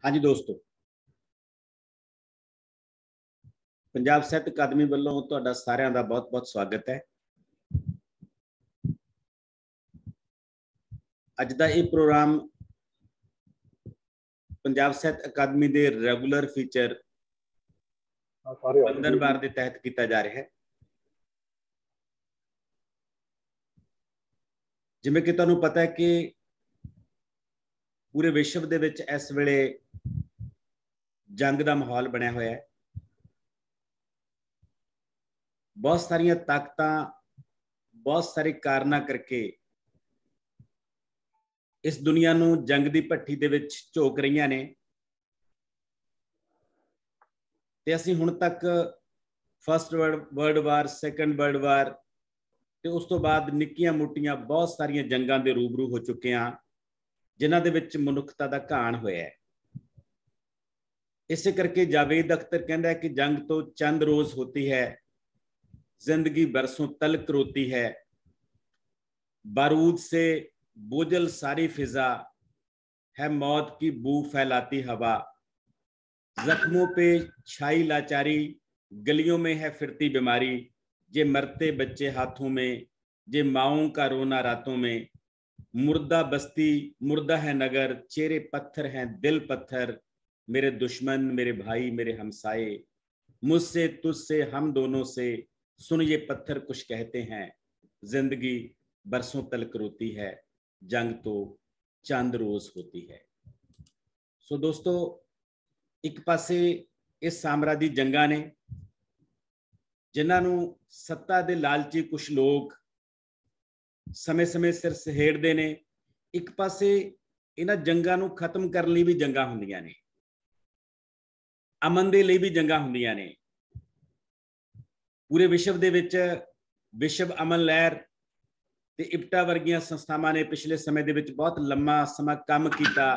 हाँ जी दोस्तों, पंजाब साहित्य अकादमी वालों तुहाडा सारिਆਂ ਦਾ बहुत-बहुत स्वागत है। ਅੱਜ ਦਾ ਇਹ ਪ੍ਰੋਗਰਾਮ पंजाब साहित्य अकादमी ਦੇ ਰੈਗੂਲਰ ਫੀਚਰ ਬੰਧਨ ਵਾਰ ਦੇ ਤਹਿਤ ਕੀਤਾ ਜਾ ਰਿਹਾ है। ਜਿਵੇਂ ਕਿ ਤੁਹਾਨੂੰ ਪਤਾ ਹੈ ਕਿ ਪੂਰੇ ਵਿਸ਼ਵ ਦੇ ਵਿੱਚ ਇਸ ਵੇਲੇ ਜੰਗ ਦਾ ਮਾਹੌਲ ਬਣਿਆ ਹੋਇਆ ਹੈ। बहुत सारियां ताकतां बहुत सारे कारणों करके इस दुनिया नूं जंग दी भट्ठी दे विच झोक रहीआं ने ते असीं हुण तक first world war second world war ते उस तो बाद निक्कियां मोटियां बहुत सारियां जंगां दे रूबरू हो चुके हां जिन्हां दे विच मनुखता दा घाण होया है। इसे करके जावेद अख्तर कहंदा है कि जंग तो चंद रोज होती है, जिंदगी बरसों तलक रोती है, बारूद से बोझल सारी फिजा है, मौत की बू फैलाती हवा, जख्मों पे छाई लाचारी, गलियों में है फिरती बीमारी, जे मरते बच्चे हाथों में, जे माओं का रोना रातों में, मुर्दा बस्ती मुर्दा है नगर, चेहरे पत्थर हैं दिल पत्थर, मेरे दुश्मन मेरे भाई मेरे हमसाए, मुझसे तुझसे हम दोनों से, सुन ये पत्थर कुछ कहते हैं, जिंदगी बरसों तलक रोती है, जंग तो चंद रोज होती है। सो दोस्तों, एक पासे इस साम्राज्य जंगां ने जिन्हां नूं सत्ता दे लालची कुछ लोग समय समय सिर सहेड़दे ने, एक पासे इन्हां जंगां नूं खत्म करन लई भी जंगां हुंदियां ने, अमन दे लई भी जंगां हुंदियां ने। पूरे विश्व दे विच विश्व अमन लहर ते इप्टा वर्गियां संस्थावां ने पिछले समय दे विच बहुत लंबा समा काम किया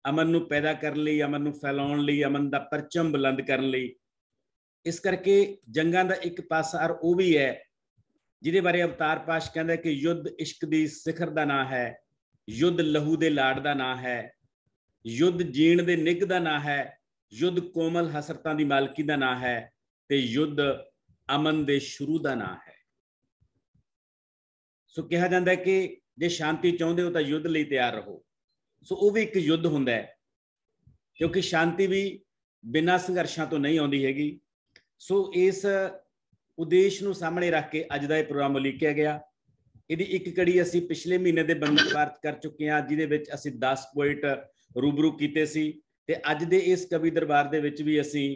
अमन नूं पैदा करन लई, अमन नूं फैलाउण लई, अमन दा परचम बुलंद करन लई। इस करके जंगां दा एक पासा और वो भी है जिहदे बारे अवतार पाश कहंदा कि युद्ध इश्क दी सिखर दा नां है, युद्ध लहू दे लाड़ दा नां है, युद्ध जीण दे निग दा नां है, युद्ध कोमल हसरतां दी मालकी दा नां है, ते युद्ध अमन दे शुरू दा नां है। सो कहा जाता है कि जे शांति चाहते हो तो युद्ध लई तैयार रहो। सो वो भी एक युद्ध हुंदा है, क्योंकि शांति भी बिना संघर्षां तो नहीं आउंदी हैगी। सो इस उद्देश्य नूं सामने रख के अज दा प्रोग्राम उलीकिया गया। इहदी एक कड़ी असीं पिछले महीने दे बंधन वार कर चुके हां, जिहदे विच असीं 10 पोइट रूबरू कीते सी, ते अज दे इस कवि दरबार दे विच भी असीं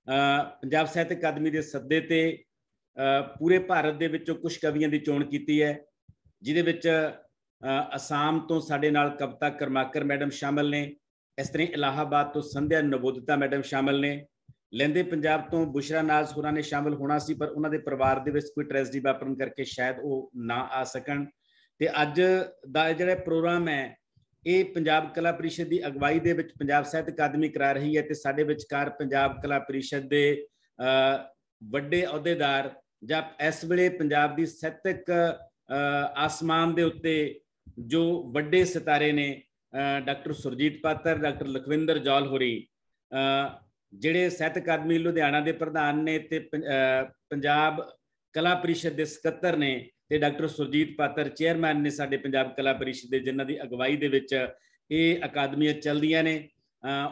पंजाब साहित्य अकादमी के सद्दे ते पूरे भारत दे विचों कुछ कवियों की चोण की है, जिहदे विच आसाम तो साडे नाल कविता करमाकर मैडम शामिल ने, इस तरह इलाहाबाद तो संध्या नवोदिता मैडम शामिल ने, लैंदे पंजाब तो बुशरा नाज होरां ने शामिल होना सी पर उन्हां दे परिवार दे विच कोई ट्रैजेडी वापरन करके शायद वो ना आ सकन। ते अज दा जिहड़ा प्रोग्राम है ये पंजाब कला परिषद की अगवाई दे विच पंजाब साहित्य अकादमी करा रही है, ते साडे विचकार पंजाब कला परिषद दे वड्डे अहुदेदार जां इस वेले पंजाब की साहित्यक आसमान दे उत्ते जो वड्डे सितारे ने, डॉक्टर सुरजीत पात्र, डॉक्टर लखविंदर जौल होरी, जिहड़े साहित्य अकादमी लुधियाना के प्रधान ने, ते पंजाब कला परिषद के सकत्तर ने, ते डॉक्टर सुरजीत पात्र चेयरमैन ने साडे पंजाब कला परिषद के, जिन्हां दी अगवाई दे विच ये अकादमियां चलदियां ने,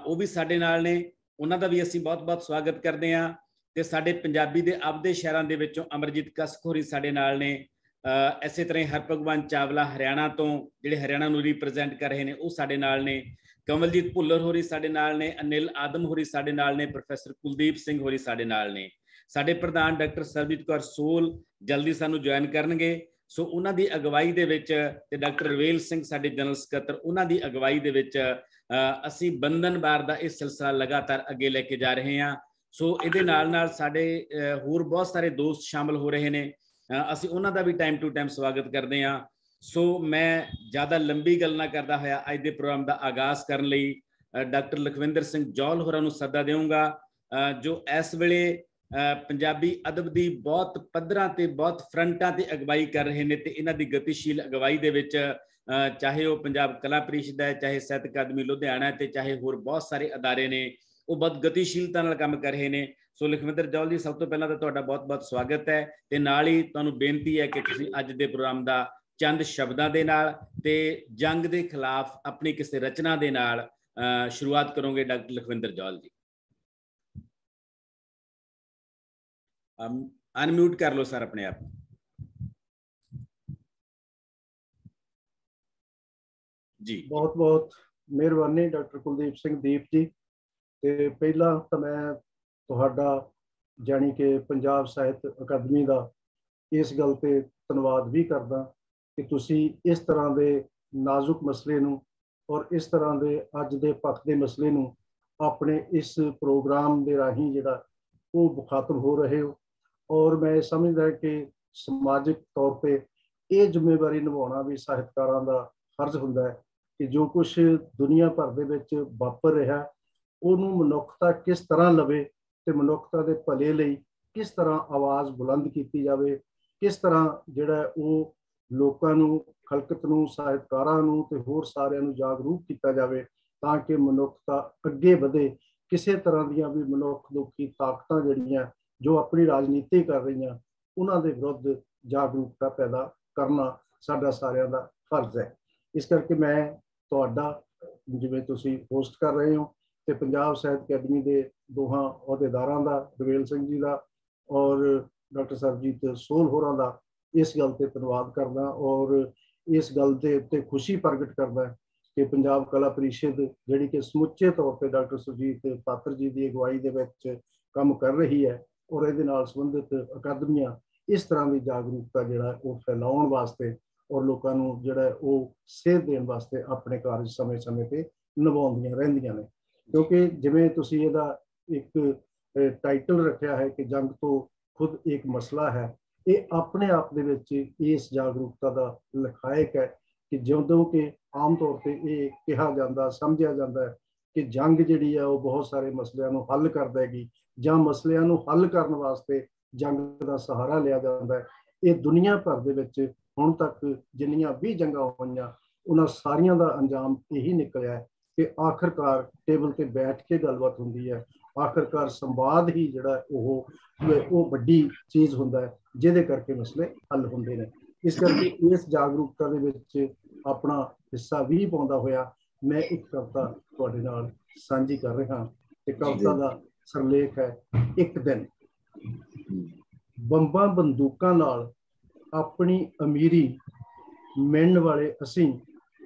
वो भी साडे नाल ने। उन्हां दा भी असीं बहुत बहुत स्वागत करते हैं। ते साडे पंजाबी दे आपदे शहरां दे विचों अमरजीत कसक होरी साडे नाल ने, इसे तरह हरभगवान चावला हरियाणा तो जिहड़े हरियाणा नूं रिप्रजेंट कर रहे हैं वो साडे नाल ने, कमलजीत भुल्लर होरी साडे नाल ने, अनिल आदम होरी साडे नाल ने, प्रोफैसर कुलदीप सिंह होरी साडे नाल ने, साडे प्रधान डॉक्टर सरबजीत कौर सोल जल्दी सानू ज्वाइन करनगे। सो उन्हां दी अगवाई दे विच ते डॉक्टर रवेल सिंह साडे जनरल सकत्तर, उन्हां दी अगवाई दे विच असीं बंधन वार दा इह सिलसिला लगातार अगे लैके जा रहे हैं। सो इहदे नाल नाल साडे होर बहुत सारे दोस्त शामिल हो रहे हैं, असीं उन्हां दा भी टाइम टू टाइम स्वागत करते हैं। सो मैं ज़्यादा लंबी गल ना करदा होया अज दे प्रोग्राम का आगाज़ करन लई डॉक्टर लखविंदर सिंह जौल होरां नूं सद्दा देऊंगा, जो इस वेले पंजाबी अदब की बहुत पद्धरां ते बहुत फ्रंटां ते अगवाई कर रहे हैं ते इन्हां दी गतिशील अगवाई दे विच चाहे वो पंजाब कला परिषद है, चाहे साहित्य अकादमी लुधियाना है, चाहे होर बहुत सारे अदारे ने, वो बहुत गतिशीलता नाल काम कर रहे हैं। सो लखविंदर जौहल जी, सब तो पहला तो तुहाडा बहुत बहुत स्वागत है ते नाल ही तुहानूं बेनती है कि तुसीं अज दे प्रोग्राम दा चंद शब्दां दे नाल ते जंग दे खिलाफ अपनी किसी रचना दे नाल शुरुआत करोगे। डॉक्टर लखविंदर जौहल जी, अनम्यूट कर लो सर अपने आप। जी बहुत बहुत मेहरबानी डॉक्टर कुलदीप सिंह दीप जी। ते पहला तो मैं तुहाडा जानी कि पंजाब साहित्य अकादमी का इस गल ते धन्नवाद भी करदा कि तुसी इस तरह के नाजुक मसले नूं और इस तरह के अज दे पक्ष के मसले नूं अपने इस प्रोग्राम के राही जिहड़ा वो मुखातब हो रहे हो। और मैं समझदा कि समाजिक तौर पर यह जिम्मेवारी निभाउणा भी साहित्यकारां दा फर्ज हुंदा है कि जो कुछ दुनिया भर दे विच वापर रहा उन्होंने मनुखता किस तरह लवे ते मनुखता के भले लई किस तरह आवाज़ बुलंद की जाए, किस तरह जिहड़ा वो लोकां नूं, खलकत नूं, साहित्यकारां नूं ते होर सारिआं नूं जागरूक किया जाए ताकि मनुखता अगे बढ़े। किसी तरह दियां भी मनुख दुखी ताकतां जिहड़ियां जो अपनी राजनीति कर रही उन्हां दे विरुद्ध जागरूकता पैदा करना साडा सारिआं दा फर्ज है। इस करके मैं तुहाडा जिवें तुसीं होस्ट कर रहे हो तो पंजाब साहित्य अकादमी के दोहां अहुदेदारां दा, रवेल सिंह जी का और डॉक्टर सरबजीत सोल होरां दा इस गल ते धन्नवाद करदा और इस गल दे उत्ते खुशी प्रगट करदा कि पंजाब कला परिषद जिहड़ी कि समुचे तौर पर डॉक्टर सुरजीत पात्र जी की अगवाई दे विच काम कर रही है और इहदे नाल संबंधित अकादमियां इस तरह की जागरूकता जिहड़ा वो फैलाउण वास्ते और लोगों को जिहड़ा वो सेध देण वास्ते अपने कार्य समय समय पर निभाउंदियां रहिंदियां ने। क्योंकि जिवें तुसीं इहदा एक टाइटल रखा है कि जंग तो खुद एक मसला है, ये अपने आप दे विच इस जागरूकता का लखायक है कि जदों कि आम तौर पर यह कहा जाता समझा जाता है कि जंग जिहड़ी है वो बहुत सारे मसलिਆਂ ਨੂੰ हल कर देगी ਜਾਂ मसलिਆਂ ਨੂੰ हल करने वास्ते जंग का सहारा लिया जाता है। ये दुनिया भर दे विच हुण तक जिन्नियां भी जंगां होईयां उन्हां सारियां दा अंजाम यही निकलिया है कि आखिरकार टेबल ते बैठ के गलबात हुंदी है, आखिरकार संवाद ही जिहड़ा वो वड्डी चीज़ हुंदा है जिहदे करके मसले हल हुंदे ने। इस करके इस जागरूकता दे विच अपना हिस्सा भी पाउंदा होया मैं एक कविता तुहाडे नाल सांझी कर रहा ते कविता दा सरलेख है एक दिन। बंबां बंदूकां नाल अपनी अमीरी मिणन वाले असीं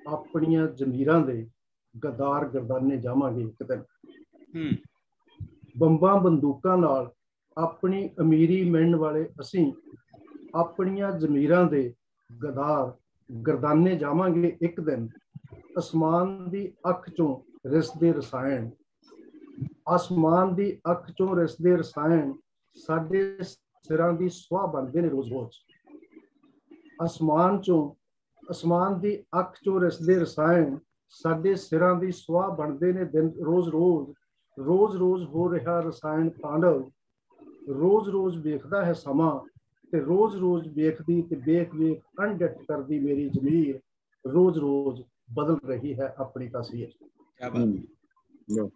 अपनियां जमीरां दे गद्दार गर्दाने जावांगे एक दिन। बंबां बंदूकां नाल अपनी अमीरी मिणन वाले असीं अपनियां जमीरां दे गद्दार गर्दाने जावांगे एक दिन। आसमान दी अख चों रिसदे रसायन, आसमान दी अख चों रिसदे रसायन साडे सिरां दी स्वाह बनदे ने रोज रोज। आसमान दी अख चों रिसदे रसायन साडे सिरां दी स्वाह बनदे ने दिन रोज रोज। रोज रोज हो रहा रसायन तांडव, रोज रोज वेखदा है समा ते रोज रोज वेखदी ते वेख वेख अनडट करदी मेरी जमीर, रोज रोज बदल रही है अपनी तस्वीर।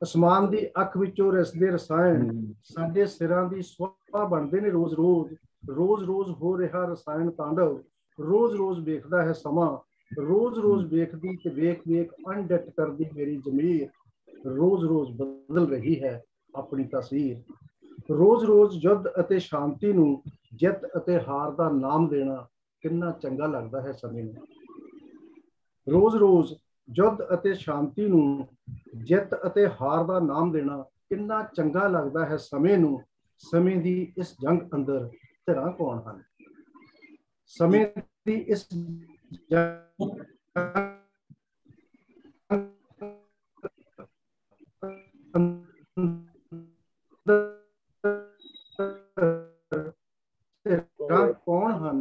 आसमान दी अख विचों रिसदे रसायन साडे सिरां दी स्वाह बनदे ने रोज रोज। रोज रोज हो रहा रसायन तांडव, रोज रोज वेखदा है समा, रोज रोज वेखदी ते वेख वेख अनडट करदी मेरी जमीर, रोज रोज बदल रही है अपनी तस्वीर। रोज रोज युद्ध अते शांति नूं जित अते हार दा नाम देना किन्ना चंगा लगदा है समय नूं। रोज रोज युद्ध अते शांति नूं जित अते हार दा नाम देना किन्ना चंगा लगदा है समय नूं। समय दी इस जंग अंदर धिरां कौन हन, समय दी इस जंग कौन हन।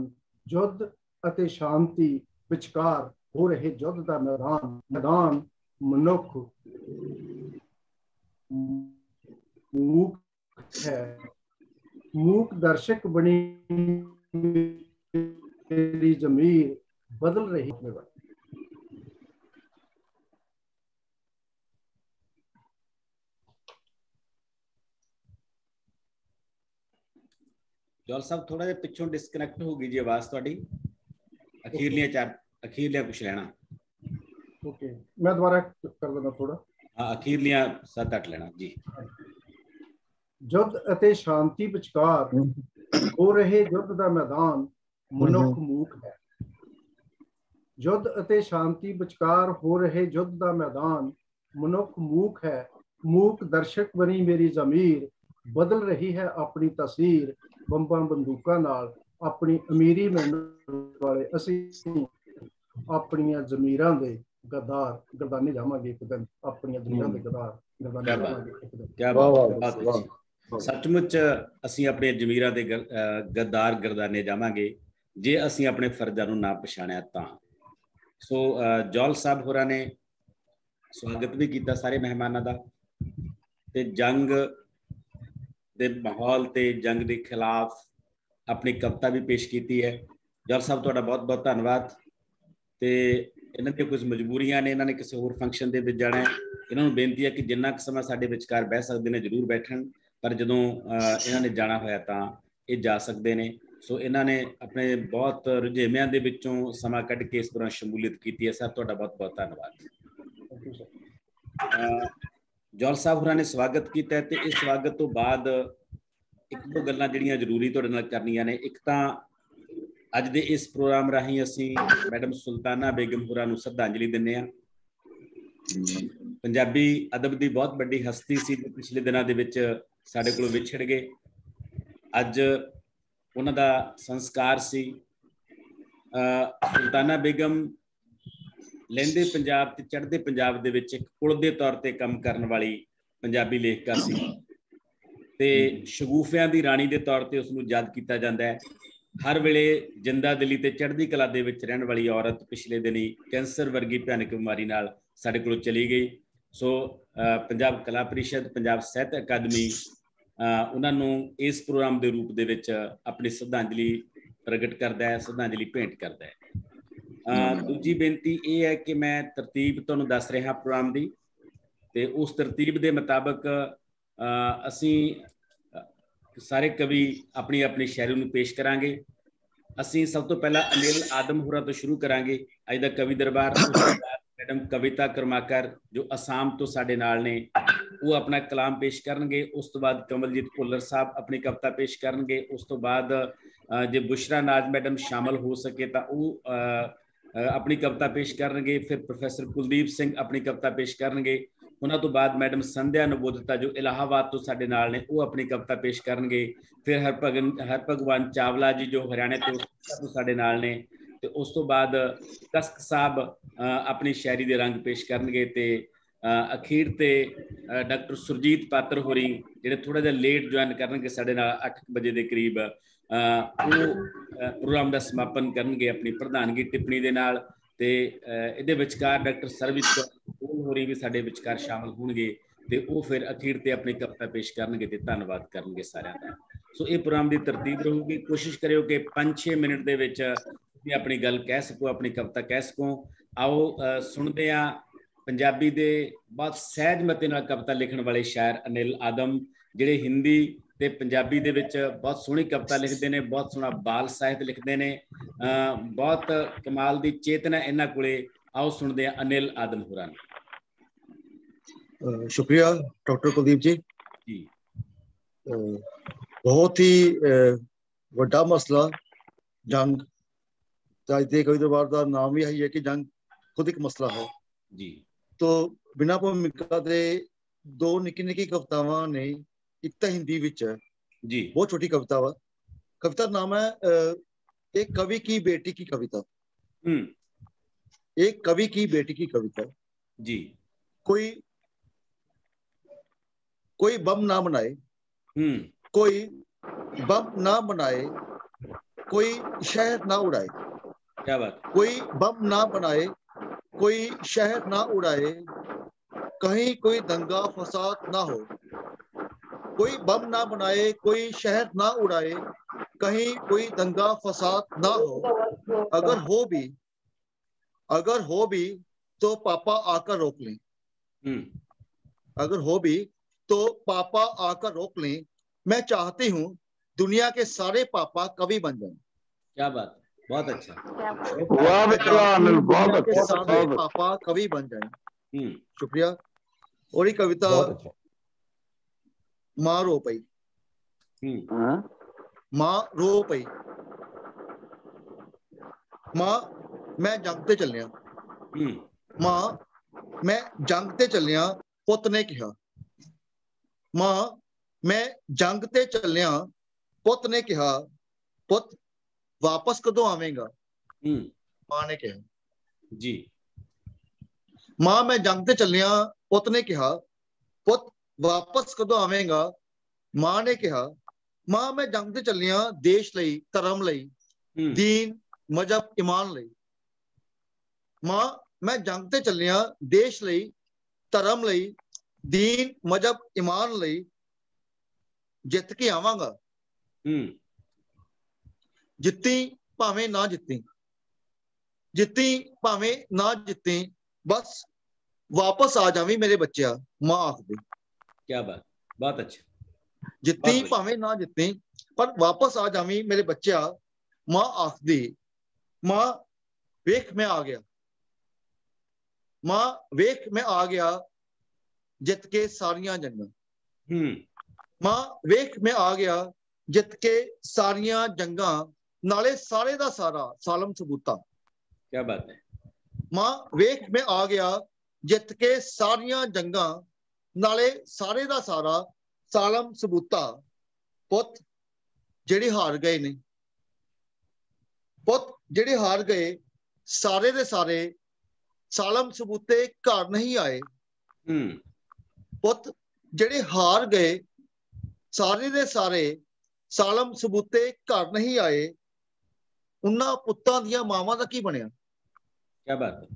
युद्ध अते शांति विचकार हो रहे युद्ध का मैदान मनुख मूक है मूक दर्शक बनी मेरी जमीर बदल रही है। जौल साहब थोड़ा जिहा पिछों डिस्कनैक्ट हो गई जी आवाज़ तुहाडी, अखीरलियां कुछ लेना। ओके, मैं दोबारा कर देना थोड़ा। हाँ, अखीरलियां 7-8 लेना जी। युद्ध ਅਤੇ शांति विचकार हो रहे युद्ध ਦਾ मैदान मनुख मूक है। युद्ध ਅਤੇ शांति विचकार हो रहे युद्ध ਦਾ मैदान मनुख मूक है। मूक दर्शक बनी मेरी जमीर बदल रही है अपनी तस्वीर। ਬੰਬਾਂ ਬੰਦੂਕਾਂ ਨਾਲ ਆਪਣੀ ਅਮੀਰੀ ਮਿਲਣ ਵਾਲੇ ਅਸੀਂ ਆਪਣੀਆਂ ਜ਼ਮੀਰਾਂ ਦੇ ਗਦਾਰ ਗਰਦਾਨੇ ਜਾਵਾਂਗੇ ਇੱਕ ਦਿਨ। ਆਪਣੀਆਂ ਜ਼ਮੀਰਾਂ ਦੇ ਗਦਾਰ ਗਰਦਾਨੇ ਜਾਵਾਂਗੇ ਇੱਕ ਦਿਨ। क्या बात, सचमुच ਅਸੀਂ ਆਪਣੀਆਂ ਜ਼ਮੀਰਾਂ ਦੇ ਗਦਾਰ ਗਰਦਾਨੇ ਜਾਵਾਂਗੇ ਜੇ ਅਸੀਂ ਆਪਣੇ ਫਰਜ਼ਾਂ ਨੂੰ ਨਾ ਪਛਾਣਿਆ ਤਾਂ। ਸੋ ਜੌਲ ਸਾਹਿਬ ਹੋਰਾਂ ਨੇ ਸਵਾਗਤ ਵੀ ਕੀਤਾ ਸਾਰੇ ਮਹਿਮਾਨਾਂ ਦਾ, ਤੇ ਜੰਗ ਦੇ ਮਾਹੌਲ ਤੇ ਜੰਗ ਦੇ ਖਿਲਾਫ ਆਪਣੀ ਕਵਿਤਾ ਵੀ ਪੇਸ਼ ਕੀਤੀ ਹੈ। ਜੌਲ ਸਾਹਿਬ ਤੁਹਾਡਾ ਬਹੁਤ ਬਹੁਤ ਧੰਨਵਾਦ। ਤੇ ਇਹਨਾਂ ਦੀਆਂ ਕੁਝ ਮਜਬੂਰੀਆਂ ਨੇ, ਇਹਨਾਂ ਨੇ ਕਿਸੇ ਹੋਰ ਫੰਕਸ਼ਨ ਦੇ ਵਿੱਚ ਜਾਣਾ ਹੈ। ਇਹਨਾਂ ਨੂੰ ਬੇਨਤੀ ਹੈ ਕਿ ਜਿੰਨਾ ਕੁ ਸਮਾਂ ਸਾਡੇ ਵਿਚਕਾਰ ਬਹਿ ਸਕਦੇ ਨੇ ਜ਼ਰੂਰ ਬੈਠਣ, ਪਰ ਜਦੋਂ ਇਹਨਾਂ ਨੇ ਜਾਣਾ ਹੋਇਆ ਤਾਂ ਇਹ ਜਾ ਸਕਦੇ ਨੇ। ਸੋ ਇਹਨਾਂ ਨੇ ਆਪਣੇ ਬਹੁਤ ਰੁਝੇਵਿਆਂ ਦੇ ਵਿੱਚੋਂ ਸਮਾਂ ਕੱਢ ਕੇ ਇਸ ਤਰ੍ਹਾਂ ਸ਼ਮੂਲੀਅਤ ਕੀਤੀ ਹੈ। ਸਰ ਤੁਹਾਡਾ ਬਹੁਤ ਬਹੁਤ ਧੰਨਵਾਦ। ਜੌਲ ਸਾਹਿਬ ਹੋਰਾਂ ਨੇ ਸਵਾਗਤ ਕੀਤਾ ਤੇ ਇਸ ਸਵਾਗਤ ਤੋਂ ਬਾਅਦ ਇੱਕ ਦੋ ਗੱਲਾਂ ਜਿਹੜੀਆਂ ਜ਼ਰੂਰੀ ਤੁਹਾਡੇ ਨਾਲ ਕਰਨੀਆਂ ਨੇ। ਇੱਕ ਤਾਂ ਅੱਜ ਦੇ ਇਸ ਪ੍ਰੋਗਰਾਮ ਰਾਹੀਂ ਅਸੀਂ ਮੈਡਮ ਸੁਲਤਾਨਾ ਬੇਗਮ ਹੋਰਾਂ ਨੂੰ ਸ਼ਰਧਾਂਜਲੀ ਦਿੰਦੇ ਹਾਂ। ਪੰਜਾਬੀ ਅਦਬ ਦੀ ਬਹੁਤ ਵੱਡੀ ਹਸਤੀ ਸੀ ਜੋ ਪਿਛਲੇ ਦਿਨਾਂ ਦੇ ਵਿੱਚ ਸਾਡੇ ਕੋਲੋਂ ਵਿਛੜ ਗਏ। ਅੱਜ ਉਹਨਾਂ ਦਾ ਸੰਸਕਾਰ ਸੀ। ਸੁਲਤਾਨਾ ਬੇਗਮ ਲਹਿੰਦੇ ਪੰਜਾਬ ਤੇ ਚੜ੍ਹਦੇ ਪੰਜਾਬ ਦੇ ਵਿੱਚ ਇੱਕ ਪੁਲ ਦੇ ਤੌਰ ਤੇ ਕੰਮ ਕਰਨ ਵਾਲੀ ਪੰਜਾਬੀ ਲੇਖਿਕਾ ਸੀ ਤੇ ਸ਼ਗੂਫਿਆਂ ਦੀ ਰਾਣੀ ਦੇ ਤੌਰ ਤੇ ਉਸਨੂੰ ਯਾਦ ਕੀਤਾ ਜਾਂਦਾ ਹੈ। ਹਰ ਵੇਲੇ ਜਿੰਦਾ ਦਿਲੀ ਤੇ ਚੜ੍ਹਦੀ ਕਲਾ ਦੇ ਵਿੱਚ ਰਹਿਣ ਵਾਲੀ ਔਰਤ ਪਿਛਲੇ ਦਿਨੀ ਕੈਂਸਰ ਵਰਗੀ ਭਿਆਨਕ ਬਿਮਾਰੀ ਨਾਲ ਸਾਡੇ ਕੋਲੋਂ ਚਲੀ ਗਈ। ਸੋ ਪੰਜਾਬ ਕਲਾ ਪਰਿਸ਼ਦ, ਪੰਜਾਬ ਸਾਹਿਤ ਅਕਾਦਮੀ ਉਹਨਾਂ ਨੂੰ ਇਸ ਪ੍ਰੋਗਰਾਮ ਦੇ ਰੂਪ ਦੇ ਵਿੱਚ ਆਪਣੀ ਸ਼ਰਧਾਂਜਲੀ ਪ੍ਰਗਟ ਕਰਦਾ ਹੈ, ਸ਼ਰਧਾਂਜਲੀ ਭੇਂਟ ਕਰਦਾ ਹੈ। ਦੂਜੀ ਬੇਨਤੀ ਇਹ ਹੈ ਕਿ ਮੈਂ ਤਰਤੀਬ ਤੁਹਾਨੂੰ ਦੱਸ ਰਿਹਾ ਪ੍ਰੋਗਰਾਮ ਦੀ, ਤੇ ਉਸ ਤਰਤੀਬ ਦੇ ਮੁਤਾਬਕ ਅਸੀਂ ਸਾਰੇ ਕਵੀ ਆਪਣੀ ਆਪਣੀ ਸ਼ਾਇਰੀ ਨੂੰ ਪੇਸ਼ ਕਰਾਂਗੇ। ਅਸੀਂ ਸਭ ਤੋਂ ਪਹਿਲਾਂ ਅਨਿਲ ਆਦਮ ਹੋਰਾਂ ਤੋਂ ਸ਼ੁਰੂ ਕਰਾਂਗੇ ਅੱਜ ਦਾ ਕਵੀ ਦਰਬਾਰ। ਉਸ ਤੋਂ ਬਾਅਦ ਮੈਡਮ ਕਵਿਤਾ ਕਰਮਾਕਰ ਜੋ ਅਸਾਮ ਤੋਂ ਸਾਡੇ ਨਾਲ ਨੇ ਉਹ ਆਪਣਾ ਕਲਾਮ ਪੇਸ਼ ਕਰਨਗੇ। ਉਸ ਤੋਂ ਬਾਅਦ ਕਮਲਜੀਤ ਭੁੱਲਰ ਸਾਹਿਬ ਆਪਣੀ ਕਵਿਤਾ ਪੇਸ਼ ਕਰਨਗੇ। ਉਸ ਤੋਂ ਬਾਅਦ ਜੇ ਬੁਸ਼ਰਾ ਨਾਜ਼ ਮੈਡਮ ਸ਼ਾਮਲ ਹੋ ਸਕੇ ਤਾਂ ਉਹ ਆਪਣੀ ਕਵਿਤਾ ਪੇਸ਼ ਕਰਨਗੇ। ਫਿਰ ਪ੍ਰੋਫੈਸਰ ਕੁਲਦੀਪ ਸਿੰਘ ਆਪਣੀ ਕਵਿਤਾ ਪੇਸ਼ ਕਰਨਗੇ। ਉਹਨਾਂ ਤੋਂ ਬਾਅਦ ਮੈਡਮ ਸੰਧਿਆ ਨਵੋਦਤਾ ਜੋ ਇਲਾਹਾਬਾਦ ਤੋਂ ਸਾਡੇ ਨਾਲ ਨੇ ਉਹ ਆਪਣੀ ਕਵਿਤਾ ਪੇਸ਼ ਕਰਨਗੇ। ਫਿਰ ਹਰਭਗਵਾਨ ਚਾਵਲਾ ਜੀ ਜੋ ਹਰਿਆਣੇ ਤੋਂ ਸਾਡੇ ਨਾਲ ਨੇ, ਤੇ ਉਸ ਤੋਂ ਬਾਅਦ ਕਸਕ ਸਾਹਿਬ ਆਪਣੀ ਸ਼ਾਇਰੀ ਦੇ ਰੰਗ ਪੇਸ਼ ਕਰਨਗੇ। ਤੇ ਅਖੀਰ ਤੇ ਡਾਕਟਰ ਸੁਰਜੀਤ ਪਾਤਰ ਹੋਰੀ ਜਿਹੜੇ ਥੋੜਾ ਜਿਹਾ ਲੇਟ ਜੁਆਇਨ ਕਰਨਗੇ ਸਾਡੇ ਨਾਲ 8 ਵਜੇ ਦੇ ਕਰੀਬ, ਉਹ ਪ੍ਰੋਗਰਾਮ ਦਾ ਸਮਾਪਨ ਕਰਨਗੇ ਆਪਣੀ ਪ੍ਰਧਾਨਗੀ ਟਿੱਪਣੀ ਦੇ ਨਾਲ। ਤੇ ਇਹਦੇ ਵਿਚਕਾਰ ਡਾਕਟਰ ਸਰਬਜੀਤ ਕੌਰ ਹੋਰੀ ਵੀ ਸਾਡੇ ਵਿਚਕਾਰ ਸ਼ਾਮਲ ਹੋਣਗੇ ਤੇ ਉਹ ਫਿਰ ਅਖੀਰ ਤੇ ਆਪਣੀ ਕਵਿਤਾ ਪੇਸ਼ ਕਰਨਗੇ ਤੇ ਧੰਨਵਾਦ ਕਰਨਗੇ ਸਾਰਿਆਂ ਦਾ। ਸੋ ਇਹ ਪ੍ਰੋਗਰਾਮ ਦੀ ਤਰਤੀਬ ਰਹੂਗੀ। ਕੋਸ਼ਿਸ਼ ਕਰਿਓ ਕਿ 5-6 ਮਿੰਟ ਦੇ ਵਿੱਚ ਤੁਸੀਂ ਆਪਣੀ ਗੱਲ ਕਹਿ ਸਕੋ, ਆਪਣੀ ਕਵਿਤਾ ਕਹਿ ਸਕੋ। ਆਓ ਸੁਣਦੇ ਹਾਂ ਪੰਜਾਬੀ ਦੇ ਬਹੁਤ ਸਹਿਜ ਮਤੇ ਨਾਲ ਕਵਿਤਾ ਲਿਖਣ ਵਾਲੇ ਸ਼ਾਇਰ ਅਨਿਲ ਆਦਮ, ਜਿਹੜੇ ਹਿੰਦੀ ਤੇ ਪੰਜਾਬੀ ਦੇ ਵਿੱਚ ਬਹੁਤ ਸੋਹਣੀ ਕਵਿਤਾ ਲਿਖਦੇ ਨੇ, ਬਹੁਤ ਸੋਹਣਾ ਬਾਲ ਸਾਹਿਤ ਲਿਖਦੇ ਨੇ, ਬਹੁਤ ਕਮਾਲ ਦੀ ਚੇਤਨਾ ਇਹਨਾਂ ਕੋਲੇ। ਆਓ ਸੁਣਦੇ ਹਾਂ ਅਨਿਲ ਆਦਮ ਹੋਰਾਂ ਨੂੰ। शुक्रिया डॉक्टर कुलदीप जी। बहुत ही वड्डा मसला जंग, अज के कवि दरबार का नाम भी है कि जंग खुद एक मसला है जी। तो बिना भूमिका के दो निक्की निक्की कवितावां ने, एक तो हिंदी विच है जी, बहुत छोटी कविता वा, कविता नाम है एक कवि की बेटी की कविता। एक कवि की बेटी की कविता जी। कोई बम ना बनाए, कोई बम ना बनाए, कोई शहर ना उड़ाए। क्या बात। कोई बम ना बनाए, कोई शहर ना उड़ाए, कहीं कोई दंगा फसाद ना हो, कोई बम ना बनाए, कोई शहर ना उड़ाए, कहीं कोई दंगा फसाद ना हो। अगर हो भी तो पापा आकर रोक लें। अगर हो भी तो पापा आकर रोक लें। मैं चाहती हूँ दुनिया के सारे पापा कवि बन जाएं। क्या बात है, बहुत अच्छा। वाह मैं बेटा, चाहती हूँ बहुत दुनिया के अच्छा, सारे बहुत पापा कवि बन जाएं। हम्म, शुक्रिया। और ये कविता बहुत अच्छा। माँ रो पई। हाँ? माँ रो पई। माँ मैं जंग ते चलिया। माँ मैं जंग ते चलिया, पुੱਤ ने कहा। माँ मैं जंग ते चलिया, पुੱਤ ने कहा, पुੱਤ वापस कदों आवेगा? माँ ने कहा जी। माँ मैं जंग ते चलिया, पुੱਤ ने कहा, पुੱਤ वापस कदों आवेगा? माँ ने कहा माँ मैं जंग ते चलिया, देश ਲਈ, धर्म ਲਈ, दीन मजहब ईमान ਲਈ। माँ मैं जंग ते चलिया, देश ਲਈ, धर्म ਲਈ, दीन मजहब ईमान ਲਈ, जित के आवांगा। जित्ती भावें ना जित्ती, जित्ती भावें ना जित्ती, बस वापस आ जावी मेरे बच्चिया, माँ आखदी। क्या बात, बहुत अच्छा। जित्ती भावें ना जित्ती, पर वापस आ जावी मेरे बच्चिया, माँ आखदी। माँ वेख मैं आ गया, माँ वेख मैं आ गया, जित के सारियां जंगां। माँ वेख मैं आ गया, जित के सारियां जंगां, नाले सारे दा सारा सालम सबूता। क्या बात है। माँ वेख मैं आ गया, जित के सारियां जंगां, नाले सारे दा सारा सालम सबूता। पुੱਤ ਜਿਹੜੇ ਹਾਰ ਗਏ ਨੇ, ਪੁੱਤ ਜਿਹੜੇ ਹਾਰ ਗਏ, ਸਾਰੇ ਦੇ ਸਾਰੇ ਸਾਲਮ ਸਬੂਤੇ ਘਰ ਨਹੀਂ ਆਏ। ਪੁੱਤ ਜਿਹੜੇ ਹਾਰ ਗਏ, ਸਾਰੇ ਦੇ ਸਾਰੇ ਸਾਲਮ ਸਬੂਤੇ ਘਰ ਨਹੀਂ ਆਏ। ਉਹਨਾਂ ਪੁੱਤਾਂ ਦੀਆਂ ਮਾਵਾਂ ਦਾ ਕੀ ਬਣਿਆ? क्या बात है।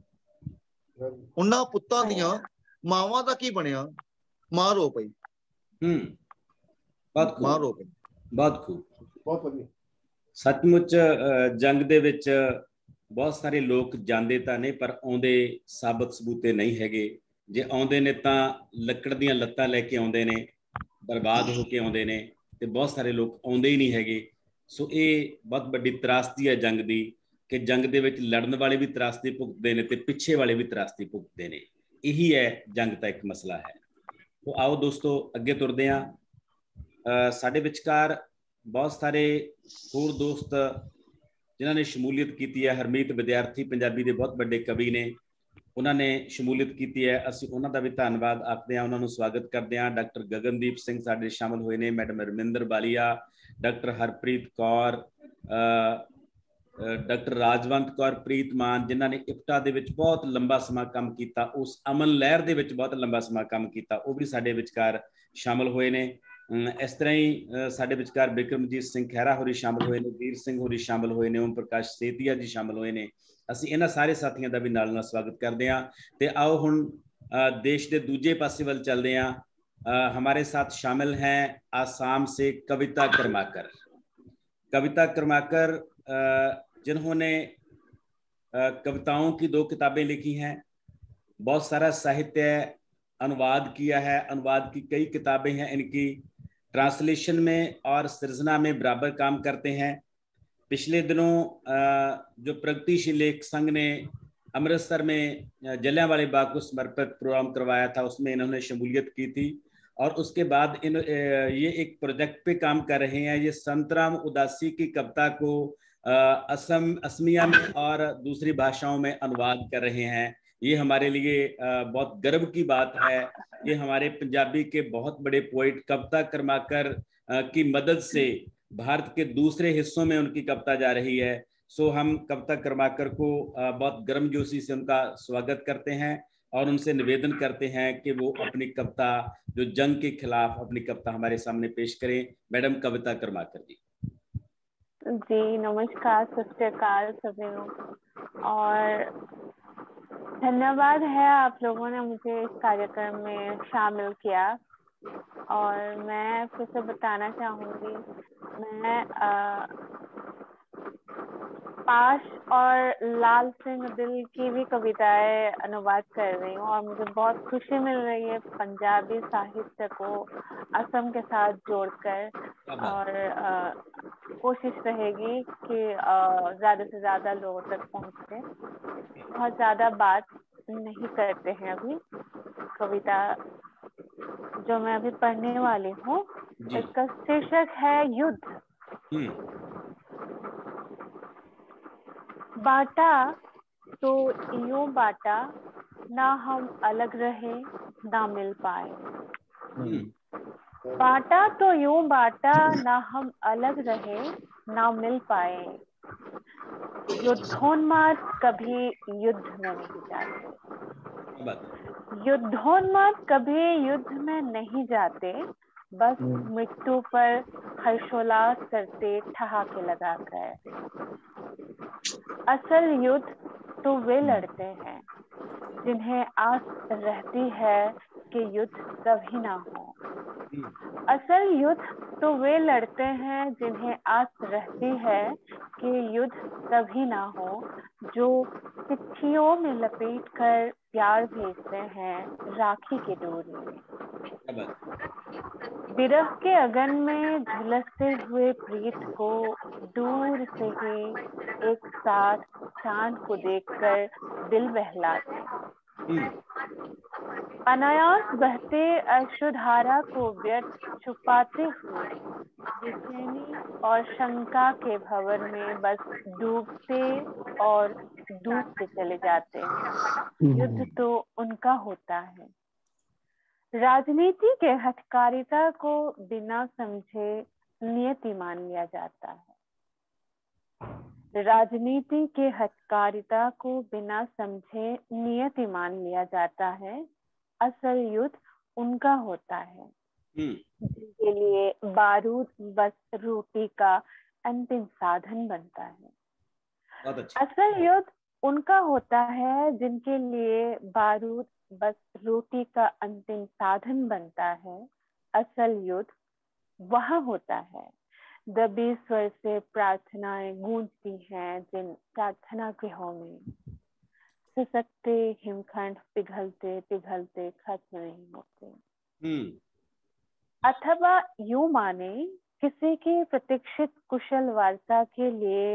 ਉਹਨਾਂ ਪੁੱਤਾਂ ਦੀਆਂ ਮਾਵਾਂ ਦਾ ਕੀ ਬਣਿਆ? ਮਾਂ ਰੋ ਪਈ। ਬਹੁਤ ਖੂਬ, ਮਾਂ ਰੋ ਪਈ। ਬਹੁਤ ਖੂਬ, ਬਹੁਤ ਵਧੀਆ। ਸੱਚਮੁੱਚ ਜੰਗ ਦੇ ਵਿੱਚ ਬਹੁਤ ਸਾਰੇ ਲੋਕ ਜਾਂਦੇ ਤਾਂ ਨਹੀਂ, ਪਰ ਆਉਂਦੇ ਸਾਬਤ ਸਬੂਤੇ ਨਹੀਂ ਹੈਗੇ। ਜੇ ਆਉਂਦੇ ਨੇ ਤਾਂ ਲੱਕੜ ਦੀਆਂ ਲੱਤਾਂ ਲੈ ਕੇ ਆਉਂਦੇ ਨੇ, ਬਰਬਾਦ ਹੋ ਕੇ ਆਉਂਦੇ ਨੇ, ਤੇ ਬਹੁਤ ਸਾਰੇ ਲੋਕ ਆਉਂਦੇ ਹੀ ਨਹੀਂ ਹੈਗੇ। ਸੋ ਇਹ ਬਹੁਤ ਵੱਡੀ ਤਰਾਸਦੀ ਹੈ ਜੰਗ ਦੀ, ਕਿ ਜੰਗ ਦੇ ਵਿੱਚ ਲੜਨ ਵਾਲੇ ਵੀ ਤਰਾਸਦੀ ਭੁਗਤਦੇ ਨੇ ਤੇ ਪਿੱਛੇ ਵਾਲੇ ਵੀ ਤਰਾਸਦੀ ਭੁਗਤਦੇ ਨੇ। ਇਹੀ ਹੈ ਜੰਗ ਦਾ ਇੱਕ ਮਸਲਾ ਹੈ। ਸੋ ਆਓ ਦੋਸਤੋ ਅੱਗੇ ਤੁਰਦੇ ਹਾਂ। ਸਾਡੇ ਵਿਚਕਾਰ ਬਹੁਤ ਸਾਰੇ ਹੋਰ ਦੋਸਤ ਜਿਨ੍ਹਾਂ ਨੇ ਸ਼ਮੂਲੀਅਤ ਕੀਤੀ ਹੈ। ਹਰਮੀਤ ਵਿਦਿਆਰਥੀ ਪੰਜਾਬੀ ਦੇ ਬਹੁਤ ਵੱਡੇ ਕਵੀ ਨੇ, ਉਹਨਾਂ ਨੇ ਸ਼ਮੂਲੀਅਤ ਕੀਤੀ ਹੈ। ਅਸੀਂ ਉਹਨਾਂ ਦਾ ਵੀ ਧੰਨਵਾਦ ਆਖਦੇ ਹਾਂ, ਉਹਨਾਂ ਨੂੰ ਸਵਾਗਤ ਕਰਦੇ ਹਾਂ। ਡਾਕਟਰ ਗਗਨਦੀਪ ਸਿੰਘ ਸਾਡੇ ਸ਼ਾਮਲ ਹੋਏ ਨੇ, madam Raminder Balia, doctor Harpreet Kaur, doctor Rajwant Kaur Pritman, ਜਿਨ੍ਹਾਂ ਨੇ ਇਪਟਾ ਦੇ ਵਿੱਚ ਬਹੁਤ ਲੰਬਾ ਸਮਾਂ ਕੰਮ ਕੀਤਾ, ਉਸ ਅਮਨ ਲਹਿਰ ਦੇ ਵਿੱਚ ਬਹੁਤ ਲੰਬਾ ਸਮਾਂ ਕੰਮ ਕੀਤਾ, ਉਹ ਵੀ ਸਾਡੇ ਵਿਚਕਾਰ ਸ਼ਾਮਲ ਹੋਏ ਨੇ। ਇਸ ਤਰ੍ਹਾਂ ਹੀ ਸਾਡੇ ਵਿਚਕਾਰ ਬਿਕਰਮਜੀਤ ਸਿੰਘ ਖਹਿਰਾ ਹੋਰੀ ਸ਼ਾਮਲ ਹੋਏ ਨੇ, ਵੀਰ ਸਿੰਘ ਹੋਰੀ ਸ਼ਾਮਲ ਹੋਏ ਨੇ, ਓਮ ਪ੍ਰਕਾਸ਼ ਸੇਤੀਆ ਜੀ ਸ਼ਾਮਲ ਹੋਏ ਨੇ। ਅਸੀਂ ਇਹਨਾਂ ਸਾਰੇ ਸਾਥੀਆਂ ਦਾ ਵੀ ਨਾਲ ਨਾਲ ਸਵਾਗਤ ਕਰਦੇ ਹਾਂ। ਤੇ ਆਓ ਹੁਣ ਦੇਸ਼ ਦੇ ਦੂਜੇ ਪਾਸੇ ਵੱਲ ਚੱਲਦੇ ਹਾਂ। हमारे साथ शामिल हैं आसाम से कविता कर्माकर। कविता कर्माकर जिन्होंने कविताओं की 2 किताबें लिखी हैं, बहुत सारा साहित्य अनुवाद किया है, अनुवाद की कई किताबें हैं इनकी, ट्रांसलेशन में और सृजना में बराबर काम करते हैं। पिछले दिनों जो प्रगतिशील लेखक संघ ने अमृतसर में जलियांवाले बाग को समर्पित प्रोग्राम करवाया था, उसमें इन्होंने शमूलियत की थी। और उसके बाद ये एक प्रोजेक्ट पे काम कर रहे हैं। ये संतराम उदासी की कविता को असमिया में और दूसरी भाषाओं में अनुवाद कर रहे हैं। ये हमारे लिए बहुत गर्व की बात है। ये हमारे पंजाबी के बहुत बड़े पोइट कविता कर्माकर की मदद से भारत के दूसरे हिस्सों में उनकी कविता जा रही है। सो हम कविता कर्माकर को बहुत गर्मजोशी से उनका स्वागत करते हैं और उनसे निवेदन करते हैं कि वो अपनी कविता जो जंग के खिलाफ अपनी कविता हमारे सामने पेश करें। मैडम कविता कर्माकर जी। जी नमस्कार, सत श्री अकाल सभी लोग, और धन्यवाद है आप लोगों ने मुझे इस कार्यक्रम में शामिल किया। और मैं फिर से बताना चाहूंगी, मैं पाश और लाल सिंह दिल की भी कविताएं अनुवाद कर रही हूँ और मुझे बहुत खुशी मिल रही है पंजाबी साहित्य को असम के साथ जोड़कर। और कोशिश रहेगी कि ज्यादा से ज्यादा लोगों तक पहुंचे। बहुत ज्यादा बात नहीं करते हैं अभी। कविता जो मैं अभी पढ़ने वाली हूँ इसका शीर्षक है युद्ध। बाटा तो यूं बाटा, ना हम अलग रहे ना मिल पाए। बाटा तो यूं बाटा, ना हम अलग रहे ना मिल पाए। युद्धोन्माद कभी युद्ध में नहीं जाते। युद्धोन्माद कभी युद्ध में नहीं जाते, बस मृत्यु पर हर्षोल्लास करते ठहाके लगाकर। असल युद्ध तो वे लड़ते हैं जिन्हें आस रहती है कि युद्ध कभी ना हो। असल युद्ध तो वे लड़ते हैं जिन्हें आस रहती है कि युद्ध कभी ना हो, जो चिट्ठियों में लपेट कर प्यार भेजते हैं राखी की डोरी में। विरह के अगन में झुलसते हुए प्रीत को दूर से ही एक साथ चांद को देखकर दिल बहलाते। अनायास बहते अश्रुधारा को व्यर्थ छुपाते हुए बेचैनी और शंका के भंवर में बस डूबते और डूबते चले जाते हैं। युद्ध तो उनका होता है। राजनीति के हठकारिता को बिना समझे नियति मान लिया जाता है। राजनीति के हठकारिता को बिना समझे नियति मान लिया जाता है। असल युद्ध उनका होता है जिनके लिए बारूद बस रोटी का अंतिम साधन बनता है। असल युद्ध उनका होता है जिनके लिए बारूद बस रोटी का अंतिम साधन बनता है। असल युद्ध वहाँ होता है दबे स्वर से प्रार्थनाएं गूंजती हैं जिन प्रार्थना गृहों में। सिसकते हिमखंड पिघलते पिघलते खत्म नहीं होते। अथवा यूं माने किसी की प्रतीक्षित कुशल वार्ता के लिए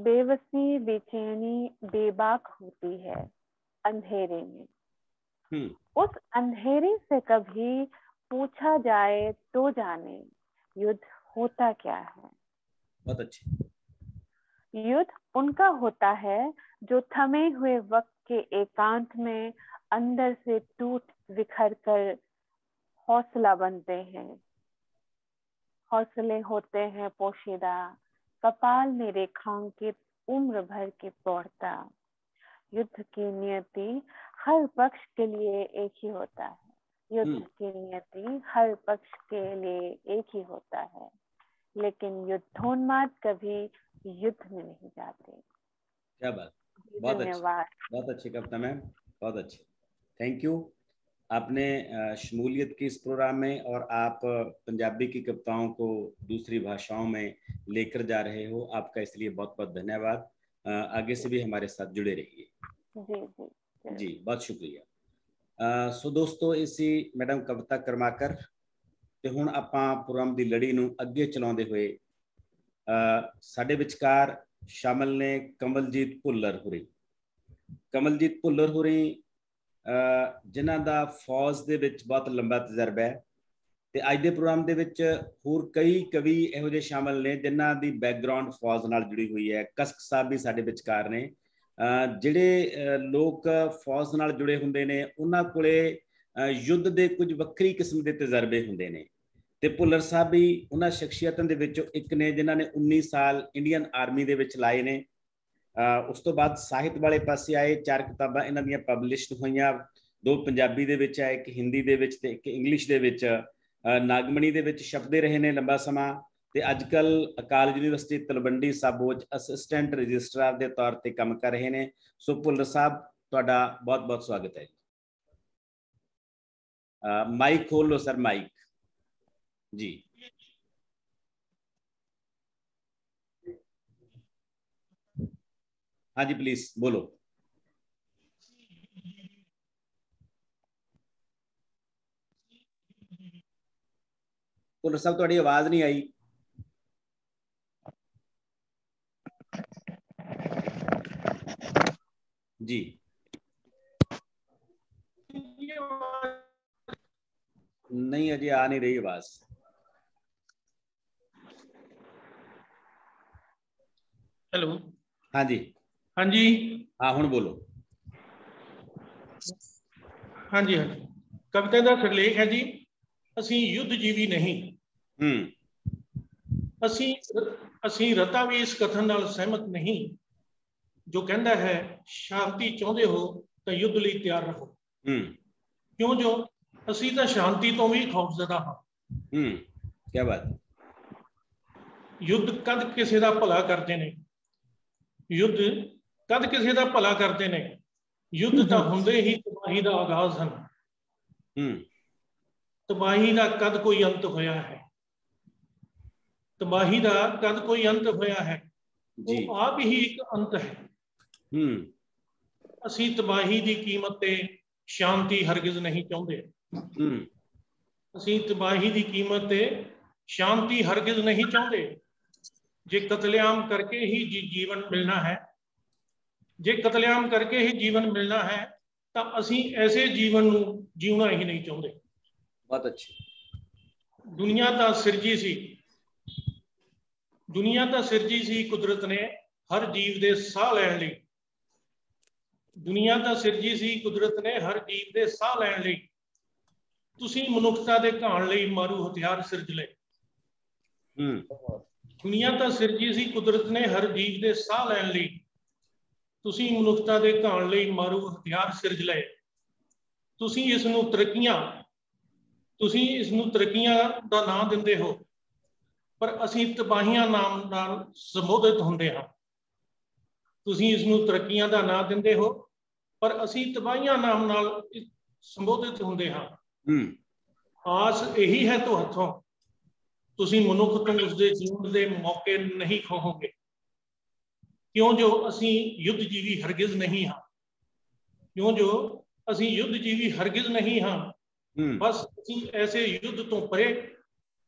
बेबसी बेचैनी बेबाक होती है अंधेरे में। उस अंधेरे से कभी पूछा जाए तो जाने युद्ध होता क्या है। बहुत अच्छी। युद्ध उनका होता है जो थमे हुए वक्त के एकांत में अंदर से टूट बिखर कर हौसला बनते हैं। हौसले होते हैं पोशीदा, कपाल में रेखांकित उम्र भर की प्रौढ़ता। युद्ध की नियति हर पक्ष के लिए एक ही होता है। युद्ध की नियति हर पक्ष के लिए एक ही होता है, लेकिन युद्धोन्माद कभी युद्ध में नहीं जाते। क्या बात, बहुत अच्छी, बहुत अच्छी कविता मैम, बहुत अच्छी, थैंक यू। आपने शमूलियत की इस प्रोग्राम में और आप पंजाबी की कविताओं को दूसरी भाषाओं में लेकर जा रहे हो, आपका इसलिए बहुत बहुत धन्यवाद। आगे से भी हमारे साथ जुड़े रहिए। जी जी जी, बहुत शुक्रिया। सो दोस्तों, इसी मैडम कविता करमाकर ਤੇ ਹੁਣ ਆਪਾਂ ਪ੍ਰੋਗਰਾਮ ਦੀ ਲੜੀ ਨੂੰ ਅੱਗੇ ਚਲਾਉਂਦੇ ਹੋਏ ਸਾਡੇ ਵਿਚਕਾਰ ਸ਼ਾਮਲ ਨੇ ਕਮਲਜੀਤ ਭੁੱਲਰ ਹੋਰੀ। ਕਮਲਜੀਤ ਭੁੱਲਰ ਹੋਰੀ ਜਿਨ੍ਹਾਂ ਦਾ ਫੌਜ ਦੇ ਵਿੱਚ ਬਹੁਤ ਲੰਬਾ ਤਜਰਬਾ ਹੈ ਤੇ ਅੱਜ ਦੇ ਪ੍ਰੋਗਰਾਮ ਦੇ ਵਿੱਚ ਹੋਰ ਕਈ ਕਵੀ ਇਹੋ ਜਿਹੇ ਸ਼ਾਮਲ ਨੇ ਜਿਨ੍ਹਾਂ ਦੀ ਬੈਕਗ੍ਰਾਉਂਡ ਫੌਜ ਨਾਲ ਜੁੜੀ ਹੋਈ ਹੈ। ਕਸਕ ਸਾਹਿਬ ਵੀ ਸਾਡੇ ਵਿਚਕਾਰ ਨੇ। ਜਿਹੜੇ ਲੋਕ ਫੌਜ ਨਾਲ ਜੁੜੇ ਹੁੰਦੇ ਨੇ ਉਹਨਾਂ ਕੋਲੇ युद्ध ਦੇ ਕੁਝ ਵੱਖਰੀ ਕਿਸਮ ਦੇ ਤਜਰਬੇ ਹੁੰਦੇ ਨੇ ਤੇ ਭੁੱਲਰ ਸਾਹਿਬ ਵੀ ਉਹਨਾਂ ਸ਼ਖਸੀਅਤਾਂ ਦੇ ਵਿੱਚੋਂ ਇੱਕ ਨੇ ਜਿਨ੍ਹਾਂ ਨੇ 19 ਸਾਲ ਇੰਡੀਅਨ ਆਰਮੀ ਦੇ ਵਿੱਚ ਲਾਏ ਨੇ। ਉਸ ਤੋਂ ਬਾਅਦ ਸਾਹਿਤ ਵਾਲੇ ਪਾਸੇ ਆਏ। 4 ਕਿਤਾਬਾਂ ਇਹਨਾਂ ਦੀਆਂ ਪਬਲਿਸ਼ਡ ਹੋਈਆਂ, 2 ਪੰਜਾਬੀ ਦੇ ਵਿੱਚ ਆਏ, ਇੱਕ ਹਿੰਦੀ ਦੇ ਵਿੱਚ ਤੇ ਇੱਕ ਇੰਗਲਿਸ਼ ਦੇ ਵਿੱਚ। ਨਾਗਮਣੀ ਦੇ ਵਿੱਚ ਛਪਦੇ ਰਹੇ ਨੇ ਲੰਬਾ ਸਮਾਂ ਤੇ ਅੱਜ ਕੱਲ੍ਹ ਅਕਾਲ ਯੂਨੀਵਰਸਿਟੀ ਤਲਵੰਡੀ ਸਾਬੋ 'ਚ ਅਸਿਸਟੈਂਟ ਰਜਿਸਟਰਾਰ ਦੇ ਤੌਰ ਤੇ ਕੰਮ ਕਰ ਰਹੇ ਨੇ। ਸੋ ਭੁੱਲਰ ਸਾਹਿਬ, ਤੁਹਾਡਾ ਬਹੁਤ ਬਹੁਤ ਸਵਾਗਤ ਹੈ। माइक खोल लो सर, माइक। जी। हाँ जी प्लीज बोलो। भुल्लर साहब तुहाडी आवाज नहीं आई। जी नहीं अजय आ नहीं रही आवाज। हेलो। हाँ जी। हाँ जी। हाँ हुण बोलो। हाँ जी हाँ जी। कविता का सिरलेख है जी, असी युद्ध जीवी नहीं। ਅਸੀਂ ਰਤਾ ਵੀ ਇਸ ਕਥਨ ਨਾਲ ਸਹਿਮਤ ਨਹੀਂ ਜੋ ਕਹਿੰਦਾ ਹੈ ਸ਼ਾਂਤੀ ਚਾਹੁੰਦੇ ਹੋ ਤਾਂ ਯੁੱਧ ਲਈ ਤਿਆਰ ਰਹੋ। ਕਿਉਂ ਜੋ ਅਸੀਂ ਤਾਂ ਸ਼ਾਂਤੀ ਤੋਂ ਵੀ ਖੌਫਜ਼ਦਾ ਹਾਂ। ਕੀ ਬਾਤ। ਯੁੱਧ ਕਦ ਕਿਸੇ ਦਾ ਭਲਾ ਕਰਦੇ ਨੇ, ਯੁੱਧ ਕਦ ਕਿਸੇ ਦਾ ਭਲਾ ਕਰਦੇ ਨੇ, ਯੁੱਧ ਤਾਂ ਹੁੰਦੇ ਹੀ ਤਬਾਹੀ ਦਾ ਆਗਾਜ਼ ਹਨ। ਤਬਾਹੀ ਦਾ ਕਦ ਕੋਈ ਅੰਤ ਹੋਇਆ ਹੈ, तबाही का कद कोई अंत होया है, वो आप ही एक अंत है। असी तबाही की कीमत ते शांति हरगिज नहीं चाहते। असी तबाही की कीमत ते शांति हरगिज नहीं चाहते। जे कतलेआम करके ही जीवन मिलना है, जे कतलेआम करके ही जीवन मिलना है तो असी ऐसे जीवन नूं जीवना ही नहीं चाहते। बहुत अच्छी। दुनिया तो सिरजी सी, दुनिया तो सिरजी सी कुदरत ने हर जीव दे साह लैण लई। दुनिया तो सिरजी सी कुदरत ने हर जीव दे साह लैण लई। तुसीं मनुखता दे घाण लई मारू हथियार सिरज लए। दुनिया तो सिरजी सी कुदरत ने हर जीव दे साह लैण लई। तुसीं मनुखता दे घाण लई मारू हथियार सिरज लए। तुसीं इस नूं तरक्कियां दा नां दिंदे हो, पर असी तबाहियां नाम नाल संबोधित होंदे हां। तुसीं इस नूं तरक्कियां दा नाम दिंदे हो, पर असी तबाहियां नाम नाल संबोधित होंदे हां। आस यही है तो हथों तुसीं मनुख तो उसके जीवन के मौके नहीं खोहोगे। क्यों जो असी युद्ध जीवी हरगिज नहीं हाँ। क्यों जो असी युद्ध जीवी हरगिज नहीं हाँ। बस असी ऐसे युद्ध तो परे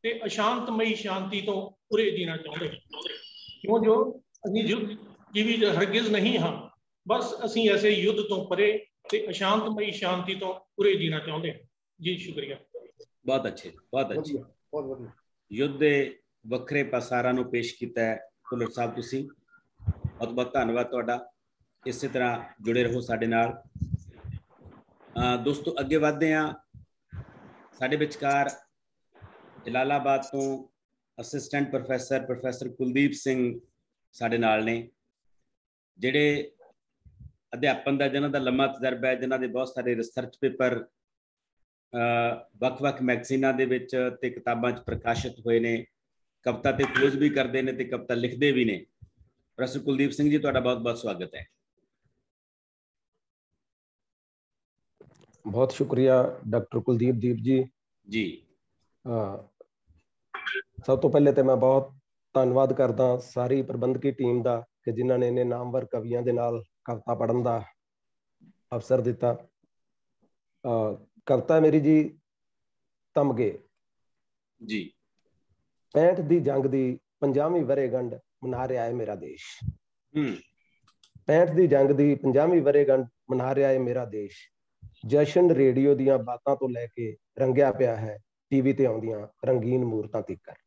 ते अशांतमई शांति तो उरे जीना चाहते। क्यों जो असी युद्ध जीवी हरगिज नहीं हाँ। बस असी ऐसे युद्ध तो परे ते अशांतमई शांति तो उरे जीना चाहते। जी शुक्रिया। बहुत अच्छे, बहुत अच्छे। बहुत बढ़िया। युद्ध दे वखरे पसारां नूं पेश कीता है भुल्लर साहब, तुसीं बहुत बहुत धन्नवाद तुहाडा। इसी तरह जुड़े रहो साडे नाल। दोस्तों अगे वधदे हां। साडे विचकार जलालाबाद तो असिस्टेंट प्रोफैसर कुलदीप सिंह साडे नाल ने, जिहड़े अध्यापन का जिन्हां दा लंबा तजर्बा है, जिन्हां दे बहुत सारे रिसर्च पेपर वख-वख मैगजीनां दे विच ते किताबां च प्रकाशित होए ने, कविता ते खोज भी करते हैं ते कविता लिखते भी ने। प्रोफैसर कुलदीप सिंह जी तुहाडा बहुत बहुत स्वागत है। बहुत शुक्रिया डॉक्टर कुलदीप दीप जी। जी सब तो पहले तो मैं बहुत धन्यवाद करदा सारी प्रबंधकी टीम का कि जिन्होंने इन्ने नामवर कवियों के नाल कविता पढ़न का अवसर दिता। कविता मेरी जी तमगे जी। 65 दी जंग दी 50वीं वरेगंढ मना रहा है मेरा देश। 65 दी जंग दी 50वीं वरेगंढ मना रहा है मेरा देश। जशन रेडियो दियां बातां तो लैके रंगिया पिया है टीवी ते आउंदियां रंगीन मूरतां तिकर।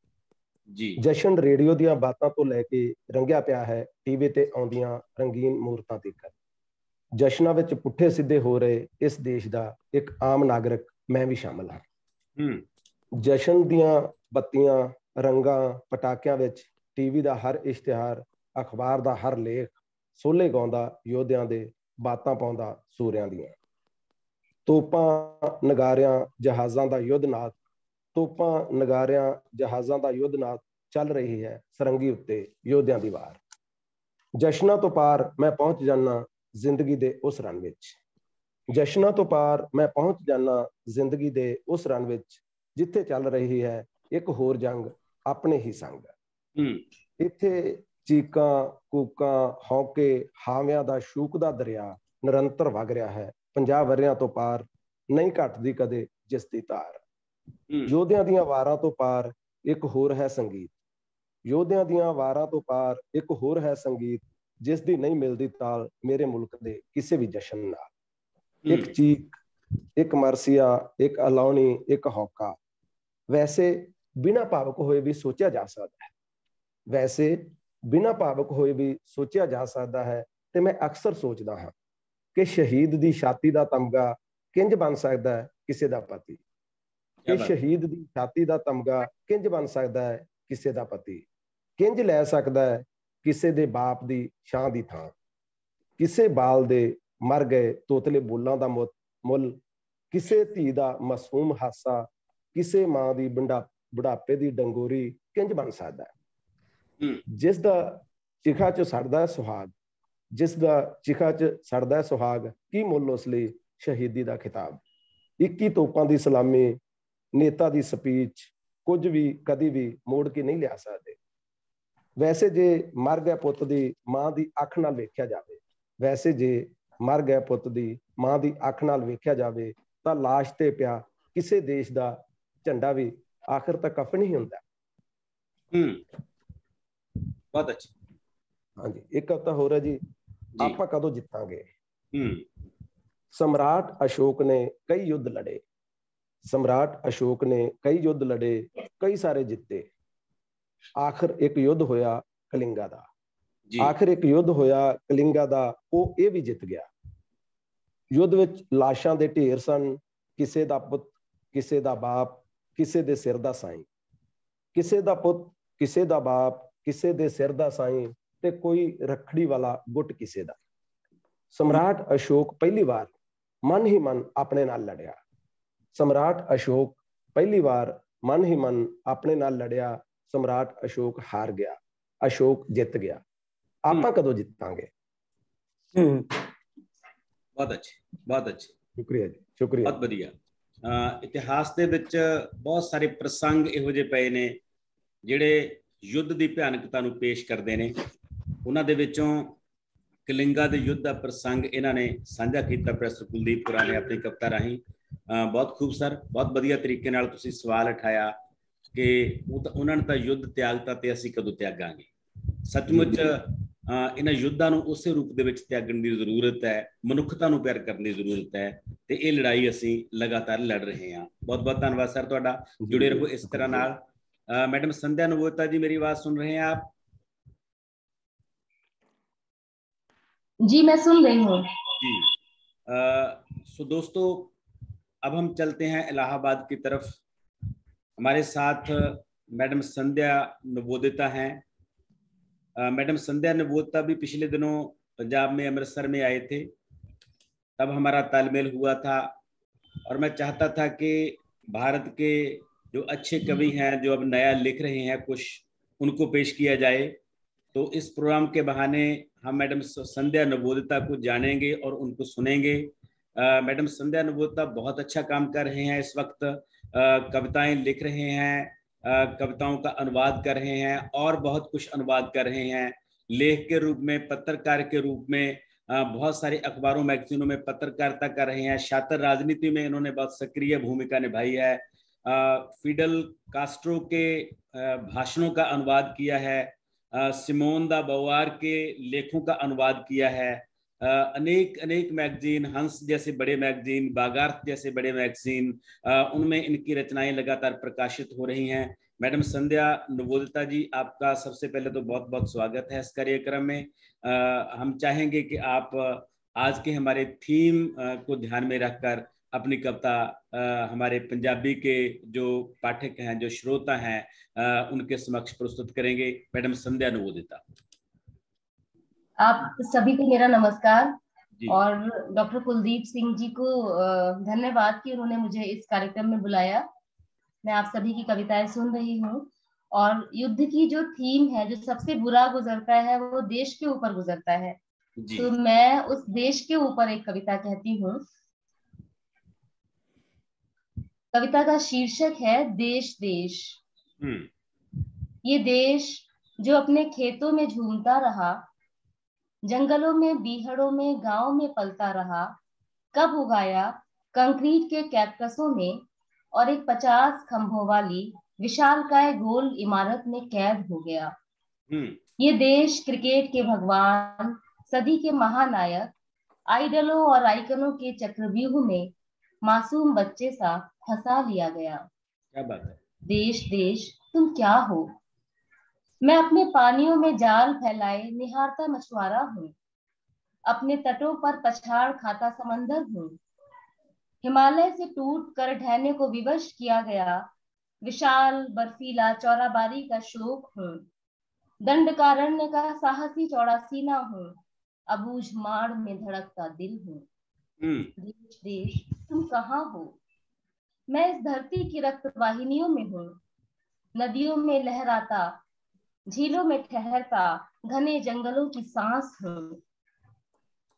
जी। जशन रेडियो दियां बातां तो लैके रंगिया पिया है टीवी ते आउंदियां रंगीन मूरतां तिकर। जशनां विच पुट्ठे सीधे हो रहे इस देश दा एक आम नागरिक मैं भी शामिल हां। जशन दियां बत्तियां रंगां पटाकियां विच टीवी दा हर इश्तिहार अखबार दा हर लेख सोले गाउंदा योद्धियां दे बातां पाउंदा सूरियां दियां। तोपां नगारियां जहाज़ां दा युद्धनाद, तोपां नगारियां जहाज़ां दा युद्धनाद चल रही है सरंगी उत्ते योद्धियां दी वार। जशनां तो पार मैं पहुंच जाना जिंदगी दे उस रन विच। जशनां तो पार मैं पहुंच जाना जिंदगी दे उस रन विच जिथे चल रही है एक होर जंग अपने ही संग। इत्थे चीकां कूकां हौके हावियां दा शूक दा दरिया निरंतर वग रहा है। 50 वरियां तो पार नहीं घटदी कदे जिस दी धार। योधियां दियां वारां तो पार एक होर है संगीत। योधियां दियां वारां तो पार एक होर है संगीत, जिस दी नहीं मिलदी ताल मेरे मुल्क दे किसी भी जशन नाल। एक चीक एक मरसिया एक अलाउनी एक हौका, वैसे बिना भावुक होए भी सोचा जा सकता है। वैसे बिना भावुक होए भी सोचा जा सकता है। ते मैं अक्सर सोचदा हाँ कि शहीद दी छाती दा तमगा किंज बन सकता है किसी दा पति। कि शहीद दी छाती दा तमगा किंज बन सकता है किसी दा पति। किंज लै सकता है किसी दे बाप दी छां दी थां। किसे बाल दे मर गए तोतले बोलां दा मुल। किसे धी दा मासूम हासा, किसे मां दी बुढ़ापे दी डंगोरी किंज बन सकता है। जिस दा चिखा च सड़दा है सुहाग, जिस दा चिखा च सड़दा है सुहाग, की मुल उस लई शहीदी दा खिताब। 21 तोपां दी सलामी नेता दी स्पीच कुछ भी कदी भी मोड़ के नहीं लिया सकते। वैसे जे मर गया पुत दी मां दी अख नाल वेख्या जावे, वैसे जे मर गया पुत दी मां दी अख नाल वेख्या जावे तां लाश ते पिया किसे देश दा झंडा भी आखिर तक कफन ही हुंदा। बहुत अच्छा। हाँ जी, एक हफ्ता हो रहा जी, आपां कदों जितांगे। सम्राट अशोक ने कई युद्ध लड़े। सम्राट अशोक ने कई युद्ध लड़े, कई सारे जिते। आखिर एक युद्ध होया कलिंगा दा। आखिर एक युद्ध होया कलिंगा दा, वो ये भी जित गया। युद्ध विच लाशां दे ढेर सन, किसे दा पुत किसे दा बाप किसे दे सिर दा साईं। किसे दा पुत किसे दा बाप किसे दे सिर दा साईं, ते कोई रखड़ी वाला गुट किसे दा। सम्राट अशोक पहली बार मन ही मन अपने नाल लड़िया। सम्राट अशोक पहली बार मन ही मन अपने नाल लड़िया। सम्राट अशोक हार गया, अशोक जित गया। आपां कदों जितांगे? बहुत अच्छे, बहुत अच्छे। शुक्रिया जी, शुक्रिया। बहुत बढ़िया। इतिहास ਦੇ ਵਿੱਚ ਬਹੁਤ ਸਾਰੇ ਪ੍ਰਸੰਗ ਇਹੋ ਜਿਹੇ ਪਏ ਨੇ ਜਿਹੜੇ ਯੁੱਧ ਦੀ ਭਿਆਨਕਤਾ ਨੂੰ ਪੇਸ਼ ਕਰਦੇ ਨੇ। ਉਹਨਾਂ ਦੇ ਵਿੱਚੋਂ ਕਲਿੰਗਾ ਦੇ ਯੁੱਧ ਦਾ ਪ੍ਰਸੰਗ ਇਹਨਾਂ ਨੇ ਸਾਂਝਾ ਕੀਤਾ ਪ੍ਰੋਫੈਸਰ ਕੁਲਦੀਪ ਪੁਰਾ ਨੇ ਆਪਣੀ ਕਵਿਤਾ ਰਾਹੀਂ। ਬਹੁਤ ਖੂਬ ਸਰ, ਬਹੁਤ ਵਧੀਆ ਤਰੀਕੇ ਨਾਲ ਤੁਸੀਂ ਸਵਾਲ ਉਠਾਇਆ ਕਿ ਉਹਨਾਂ ਨੇ ਤਾਂ ਯੁੱਧ ਤਿਆਗਤਾ ਤੇ ਅਸੀਂ ਕਦੋਂ ਤਿਆਗਾਂਗੇ। ਸੱਚਮੁੱਚ ਇਹਨਾਂ ਯੁੱਧਾਂ ਨੂੰ ਉਸੇ ਰੂਪ ਦੇ ਵਿੱਚ ਤਿਆਗਣ ਦੀ ਜ਼ਰੂਰਤ ਹੈ। ਮਨੁੱਖਤਾ ਨੂੰ ਪਿਆਰ ਕਰਨ ਦੀ ਜ਼ਰੂਰਤ ਹੈ ਤੇ ਇਹ ਲੜਾਈ ਅਸੀਂ ਲਗਾਤਾਰ ਲੜ ਰਹੇ ਹਾਂ। ਬਹੁਤ ਬਹੁਤ ਧੰਨਵਾਦ ਸਰ ਤੁਹਾਡਾ। जुड़े रहो इस तरह नाल। मैडम संध्या नवोता जी, मेरी आवाज सुन रहे हैं आप? जी मैं सुन रही हूँ जी। सो दोस्तों, अब हम चलते हैं इलाहाबाद की तरफ। हमारे साथ मैडम संध्या नवोदिता हैं। मैडम संध्या नवोदिता भी पिछले दिनों पंजाब में अमृतसर में आए थे, तब हमारा तालमेल हुआ था और मैं चाहता था कि भारत के जो अच्छे कवि हैं जो अब नया लिख रहे हैं कुछ, उनको पेश किया जाए। तो इस प्रोग्राम के बहाने हम मैडम संध्या नवोदिता को जानेंगे और उनको सुनेंगे। मैडम संध्या नवोदिता बहुत अच्छा काम कर रहे हैं इस वक्त। कविताएं लिख रहे हैं, कविताओं का अनुवाद कर रहे हैं और बहुत कुछ अनुवाद कर रहे हैं। लेख के रूप में, पत्रकार के रूप में बहुत सारे अखबारों मैगजीनों में पत्रकारिता कर रहे हैं। शातिर राजनीति में इन्होंने बहुत सक्रिय भूमिका निभाई है। फिडल कास्ट्रो के भाषणों का अनुवाद किया है। सिमोन दा बोवार के लेखों का अनुवाद किया है। अनेक अनेक मैगजीन, हंस जैसे बड़े मैगजीन, बागार्थ जैसे बड़े मैगजीन, उनमें इनकी रचनाएं लगातार प्रकाशित हो रही हैं। मैडम संध्या नवोदिता जी, आपका सबसे पहले तो बहुत बहुत स्वागत है इस कार्यक्रम में। हम चाहेंगे कि आप आज के हमारे थीम को ध्यान में रखकर अपनी कविता हमारे पंजाबी के जो पाठक हैं, जो श्रोता हैं, उनके समक्ष प्रस्तुत करेंगे। मैडम संध्या नवोदिता। आप सभी को मेरा नमस्कार और डॉक्टर कुलदीप सिंह जी को धन्यवाद कि उन्होंने मुझे इस कार्यक्रम में बुलाया। मैं आप सभी की कविताएं सुन रही हूँ और युद्ध की जो थीम है, जो सबसे बुरा गुजरता है वो देश के ऊपर गुजरता है, तो मैं उस देश के ऊपर एक कविता कहती हूँ। कविता का शीर्षक है देश देश। ये देश जो अपने खेतों में झूमता रहा, जंगलों में, बीहड़ों में, गांव में पलता रहा, कब उगाया कंक्रीट के कैक्टसों में और एक 50 खंभों वाली विशालकाय गोल इमारत में कैद हो गया। ये देश क्रिकेट के भगवान, सदी के महानायक, आइडलों और आइकनों के चक्रव्यूह में मासूम बच्चे सा फंसा लिया गया। क्या बात है। देश देश तुम क्या हो? मैं अपने पानियों में जाल फैलाए निहारता मछुआरा हूँ, अपने तटों पर पछाड़ खाता समंदर हूँ, हिमालय से टूट कर ढहने को विवश किया गया विशाल बर्फीला चौराबारी का शोक हूँ, दंडकारण्य का साहसी चौड़ा सीना हूँ, अबूझ माड़ में धड़कता दिल हूँ। देश देश तुम कहाँ हो? मैं इस धरती की रक्त वाहिनियों में हूँ, नदियों में लहराता, झीलों में ठहरता, घने जंगलों की सांस हूँ।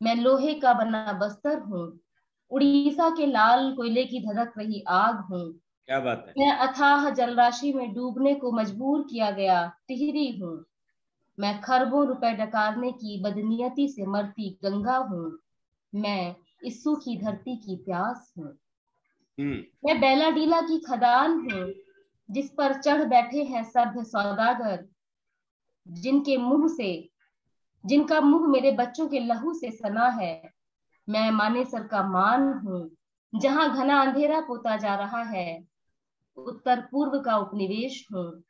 मैं लोहे का बना बस्तर हूँ, उड़ीसा के लाल कोयले की धधक रही आग हूँ। क्या बात है। मैं अथाह जलराशि में डूबने को मजबूर किया गया टिहरी हूँ। मैं खरबों रुपए डकारने की बदनीयती से मरती गंगा हूँ। मैं इस सूखी धरती की प्यास हूँ। मैं बेलाडीला की खदान हूँ, जिस पर चढ़ बैठे हैं सभ्य सौदागर, जिनका मुंह मेरे बच्चों के लहू से सना है। मैं मानेसर का मान हूँ, जहां घना अंधेरा पोता जा रहा है। उत्तर पूर्व का उपनिवेश हूँ,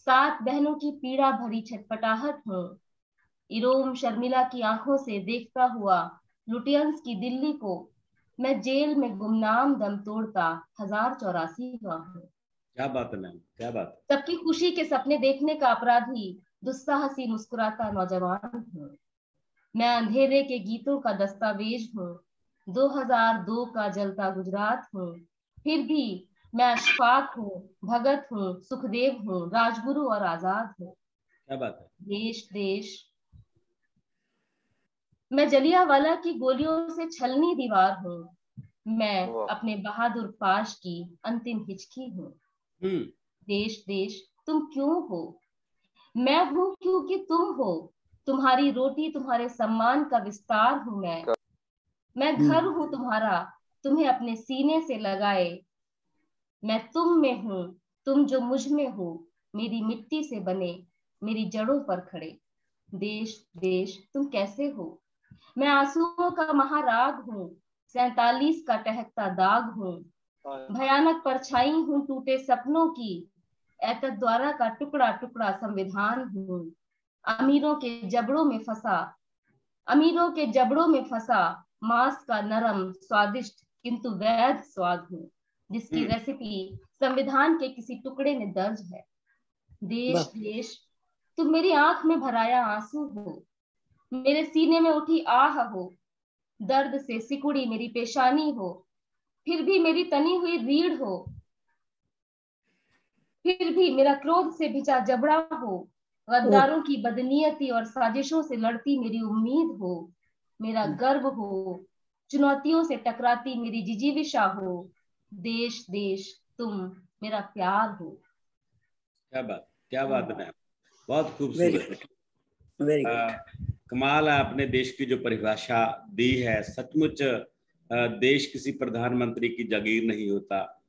7 बहनों की पीड़ा भरी छटपटाहट हूँ। इरोम शर्मिला की आंखों से देखता हुआ लुटियंस की दिल्ली को मैं जेल में गुमनाम दम तोड़ता 1084 हूँ। क्या बात है मैम, क्या बात है। सबकी खुशी के सपने देखने का अपराधी दुस्साहसी मुस्कुराता नौजवान हूँ। मैं अंधेरे के गीतों का दस्तावेज हूँ, 2002 का जलता गुजरात हूँ। फिर भी मैं अशफाक हूँ, भगत हूँ, सुखदेव हूँ, राजगुरु और आजाद हूँ। क्या बात है। देश देश मैं जलियांवाला की गोलियों से छलनी दीवार हूँ। मैं अपने बहादुर पाश की अंतिम हिचकी हूँ। देश देश तुम क्यों हो? मैं हूँ क्योंकि तुम हो। तुम्हारी रोटी, तुम्हारे सम्मान का विस्तार हूँ मैं घर हूँ तुम्हारा, तुम्हें अपने सीने से लगाए। मैं तुम में हूँ, तुम जो मुझ में हो, मेरी मिट्टी से बने, मेरी जड़ों पर खड़े। देश देश तुम कैसे हो? मैं आंसुओं का महाराग हूँ, 47 का टहकता दाग हूँ। भयानक परछाई हूँ टूटे सपनों की, एतद द्वारा का टुकड़ा टुकड़ा संविधान हूँ। अमीरों के जबड़ों में फंसा मांस का नरम स्वादिष्ट किंतु वैध स्वाद हूँ, जिसकी रेसिपी संविधान के किसी टुकड़े में दर्ज है। देश देश तुम मेरी आंख में भराया आंसू हो, मेरे सीने में उठी आह हो, दर्द से सिकुड़ी मेरी पेशानी हो, फिर भी मेरी तनी हुई रीढ़ हो, फिर भी मेरा क्रोध से भिजा जबड़ा हो, गद्दारों की बदनीयती और साजिशों से लड़ती मेरी उम्मीद हो, मेरा गर्व हो, चुनौतियों से टकराती मेरी जिजीविशा हो। देश देश तुम मेरा प्यार हो। क्या बात है मैम, बहुत खूबसूरत। कमाल है, अपने देश की जो परिभाषा दी है। सचमुच देश किसी प्रधानमंत्री की जागीर नहीं होता।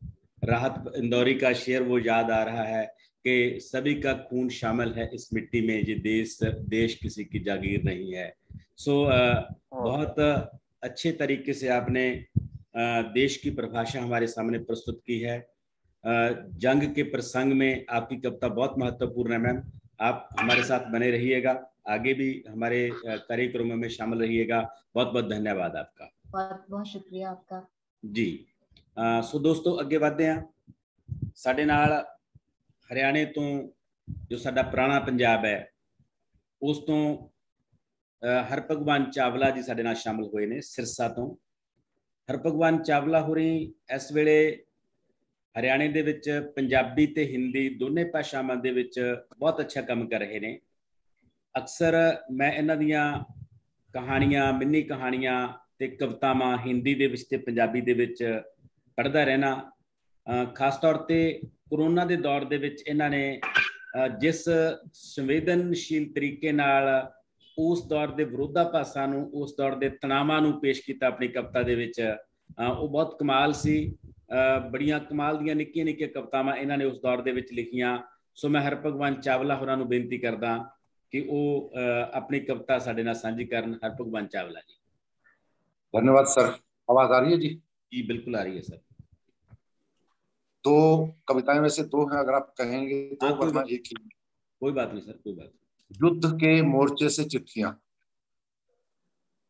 राहत इंदौरी का शेर वो याद आ रहा है कि सभी का खून शामिल है इस मिट्टी में, ये देश किसी की जागीर नहीं है। बहुत अच्छे तरीके से आपने देश की परिभाषा हमारे सामने प्रस्तुत की है। जंग के प्रसंग में आपकी कविता बहुत महत्वपूर्ण है मैम। आप हमारे साथ बने रहिएगा, आगे भी हमारे कार्यक्रमों में शामिल रहिएगा। बहुत बहुत धन्यवाद आपका। बहुत बहुत शुक्रिया आपका जी। सो दोस्तों अगे बढ़ते हैं। साडे नाल हरियाणे तो जो साडा पुराना पंजाब है उस तो हरभगवान चावला जी साडे नाल शामिल हुए ने सिरसा तो। हरभगवान चावला होरी इस वेले हरियाणे दे विच पंजाबी ते हिंदी दोने भाषावां दे विच बहुत अच्छा काम कर रहे ने। अक्सर मैं इन्हां दियां कहानियां, मिनी कहानियां ते कवितावां हिंदी दे विच ते पंजाबी दे विच पढ़दा रहना ਖਾਸ ਤੌਰ ਤੇ ਕੋਰੋਨਾ ਦੇ ਦੌਰ ਦੇ ਵਿੱਚ ਇਹਨਾਂ ਨੇ ਜਿਸ ਸੰਵੇਦਨਸ਼ੀਲ ਤਰੀਕੇ ਨਾਲ ਉਸ ਦੌਰ ਦੇ ਵਿਰੋਧਾਭਾਸਾਂ ਨੂੰ, ਉਸ ਦੌਰ ਦੇ ਤਣਾਵਾਂ ਨੂੰ ਪੇਸ਼ ਕੀਤਾ ਆਪਣੀ ਕਵਿਤਾ ਦੇ ਵਿੱਚ, ਉਹ ਬਹੁਤ ਕਮਾਲ ਸੀ। ਬੜੀਆਂ ਕਮਾਲ ਦੀਆਂ ਨਿੱਕੀਆਂ ਨਿੱਕੀਆਂ ਕਵਿਤਾਵਾਂ ਇਹਨਾਂ ਨੇ ਉਸ ਦੌਰ ਦੇ ਵਿੱਚ ਲਿਖੀਆਂ। ਸੋ ਮੈਂ ਹਰਭਗਵਾਨ ਚਾਵਲਾ ਹੋਰਾਂ ਨੂੰ ਬੇਨਤੀ ਕਰਦਾ ਕਿ ਉਹ अपनी कविता साडे नाल सांझी करन। हरभगवान चावला जी। धन्यवाद सर। आवाज आ रही है जी? जी बिल्कुल आ रही है सर। दो कविताएं में से दो हैं, अगर आप कहेंगे तो, वरना एक ही। कोई बात नहीं सर, कोई बात नहीं। युद्ध के मोर्चे से चिट्ठियां।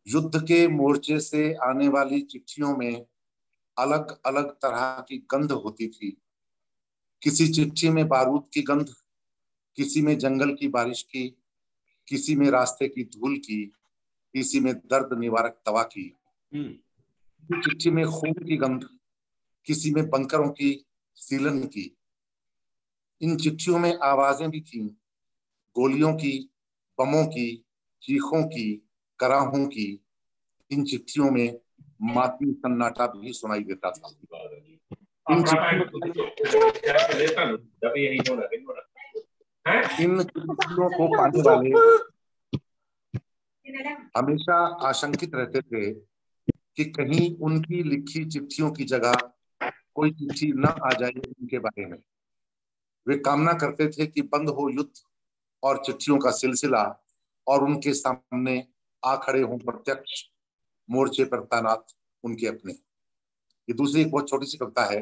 युद्ध के मोर्चे से आने वाली चिट्ठियों में अलग अलग तरह की गंध होती थी। किसी चिट्ठी में बारूद की गंध, किसी में जंगल की बारिश की, किसी में रास्ते की धूल की, किसी में दर्द निवारक दवा की। चिट्ठी में खून की गंध, किसी में बंकरों की सीलन की। इन चिट्ठियों में आवाजें भी थीं, गोलियों की, बमों की, चीखों की, कराहों की। इन चिट्ठियों में मातमी सन्नाटा भी सुनाई देता था। इन चिट्ठियों को पाने वाले हमेशा आशंकित रहते थे कि कहीं उनकी लिखी चिट्ठियों की जगह कोई चिट्ठी न आ जाए उनके बारे में। वे कामना करते थे कि बंद हो युद्ध और चिट्ठियों का सिलसिला, और उनके सामने आ खड़े हों प्रत्यक्ष मोर्चे पर तैनात उनके अपने। ये दूसरी एक बहुत छोटी सी कविता है।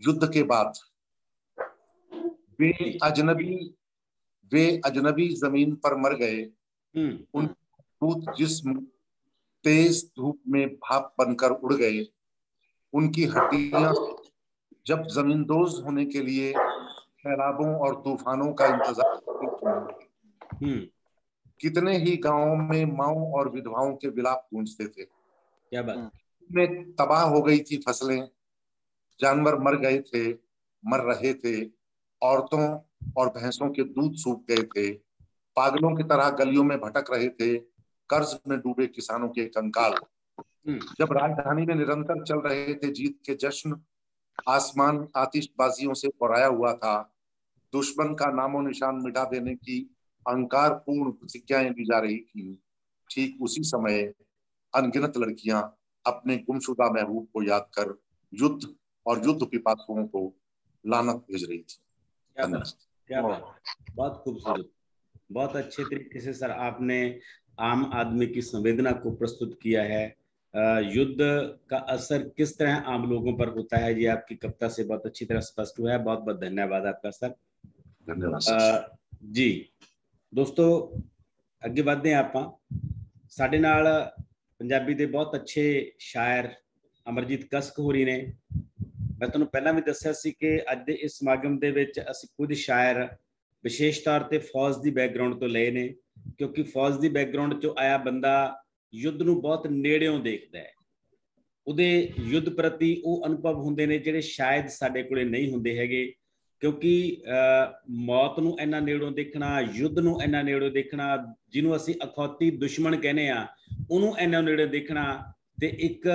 युद्ध के बाद वे अजनबी जमीन पर मर गए। उन दूत जिस्म तेज धूप में भाप बनकर उड़ गए। उनकी हड्डियां जब जमींदोज होने के लिए सैलाबों और तूफानों का इंतजार करती थी, कितने ही गांवों में माओं और विधवाओं के विलाप गूंजते थे। क्या बात। में तबाह हो गई थी फसलें, जानवर मर गए थे, मर रहे थे, औरतों और भैंसों के दूध सूख गए थे, पागलों की तरह गलियों में भटक रहे थे कर्ज में डूबे किसानों के कंकाल। जब राजधानी में निरंतर चल रहे थे जीत के जश्न, आसमान आतिशबाजियों से भराया हुआ था, दुश्मन का नामो निशान मिटा देने की अहंकार पूर्ण प्रतिज्ञाएं दी जा रही थी। ठीक उसी समय अनगिनत लड़कियां अपने गुमशुदा महबूब को याद कर युद्ध और युद्ध पिपासुओं को लानत भेज रही थी। क्या बात, बहुत खूबसूरत, बहुत अच्छे तरीके से सर आपने आम आदमी की संवेदना को प्रस्तुत किया है। युद्ध का असर किस तरह आम लोगों पर होता है, ये आपकी कविता से बहुत अच्छी तरह स्पष्ट हुआ है। बहुत बहुत धन्यवाद आपका सर। धन्यवाद जी दोस्तों, ਅੱਗੇ ਵਧਦੇ ਹਾਂ ਆਪਾਂ। ਸਾਡੇ ਨਾਲ ਪੰਜਾਬੀ ਦੇ ਬਹੁਤ ਅੱਛੇ ਸ਼ਾਇਰ ਅਮਰਜੀਤ ਕਸਕ ਹੋਰੀ ਨੇ। ਮੈਂ ਤੁਹਾਨੂੰ ਪਹਿਲਾਂ ਵੀ ਦੱਸਿਆ ਸੀ ਕਿ ਅੱਜ ਦੇ ਇਸ ਸਮਾਗਮ ਦੇ ਵਿੱਚ ਅਸੀਂ ਕੁਝ ਸ਼ਾਇਰ ਵਿਸ਼ੇਸ਼ ਤੌਰ ਤੇ ਫੌਜ ਦੀ ਬੈਕਗ੍ਰਾਉਂਡ ਤੋਂ ਲਏ ਨੇ, ਕਿਉਂਕਿ ਫੌਜ ਦੀ ਬੈਕਗ੍ਰਾਉਂਡ ਚੋਂ ਆਇਆ ਬੰਦਾ ਯੁੱਧ ਨੂੰ ਬਹੁਤ ਨੇੜਿਓਂ ਦੇਖਦਾ ਹੈ। ਉਹਦੇ ਯੁੱਧ ਪ੍ਰਤੀ ਉਹ ਅਨੁਭਵ ਹੁੰਦੇ ਨੇ ਜਿਹੜੇ ਸ਼ਾਇਦ ਸਾਡੇ ਕੋਲੇ ਨਹੀਂ ਹੁੰਦੇ ਹੈਗੇ, ਕਿਉਂਕਿ ਮੌਤ ਨੂੰ ਇੰਨਾ ਨੇੜੋਂ ਦੇਖਣਾ, ਯੁੱਧ ਨੂੰ ਇੰਨਾ ਨੇੜੋਂ ਦੇਖਣਾ, ਜਿਹਨੂੰ ਅਸੀਂ ਅਖੌਤੀ ਦੁਸ਼ਮਣ ਕਹਿੰਦੇ ਆ, ਉਹਨੂੰ ਇੰਨਾ ਨੇੜੋਂ ਦੇਖਣਾ, ਤੇ ਇੱਕ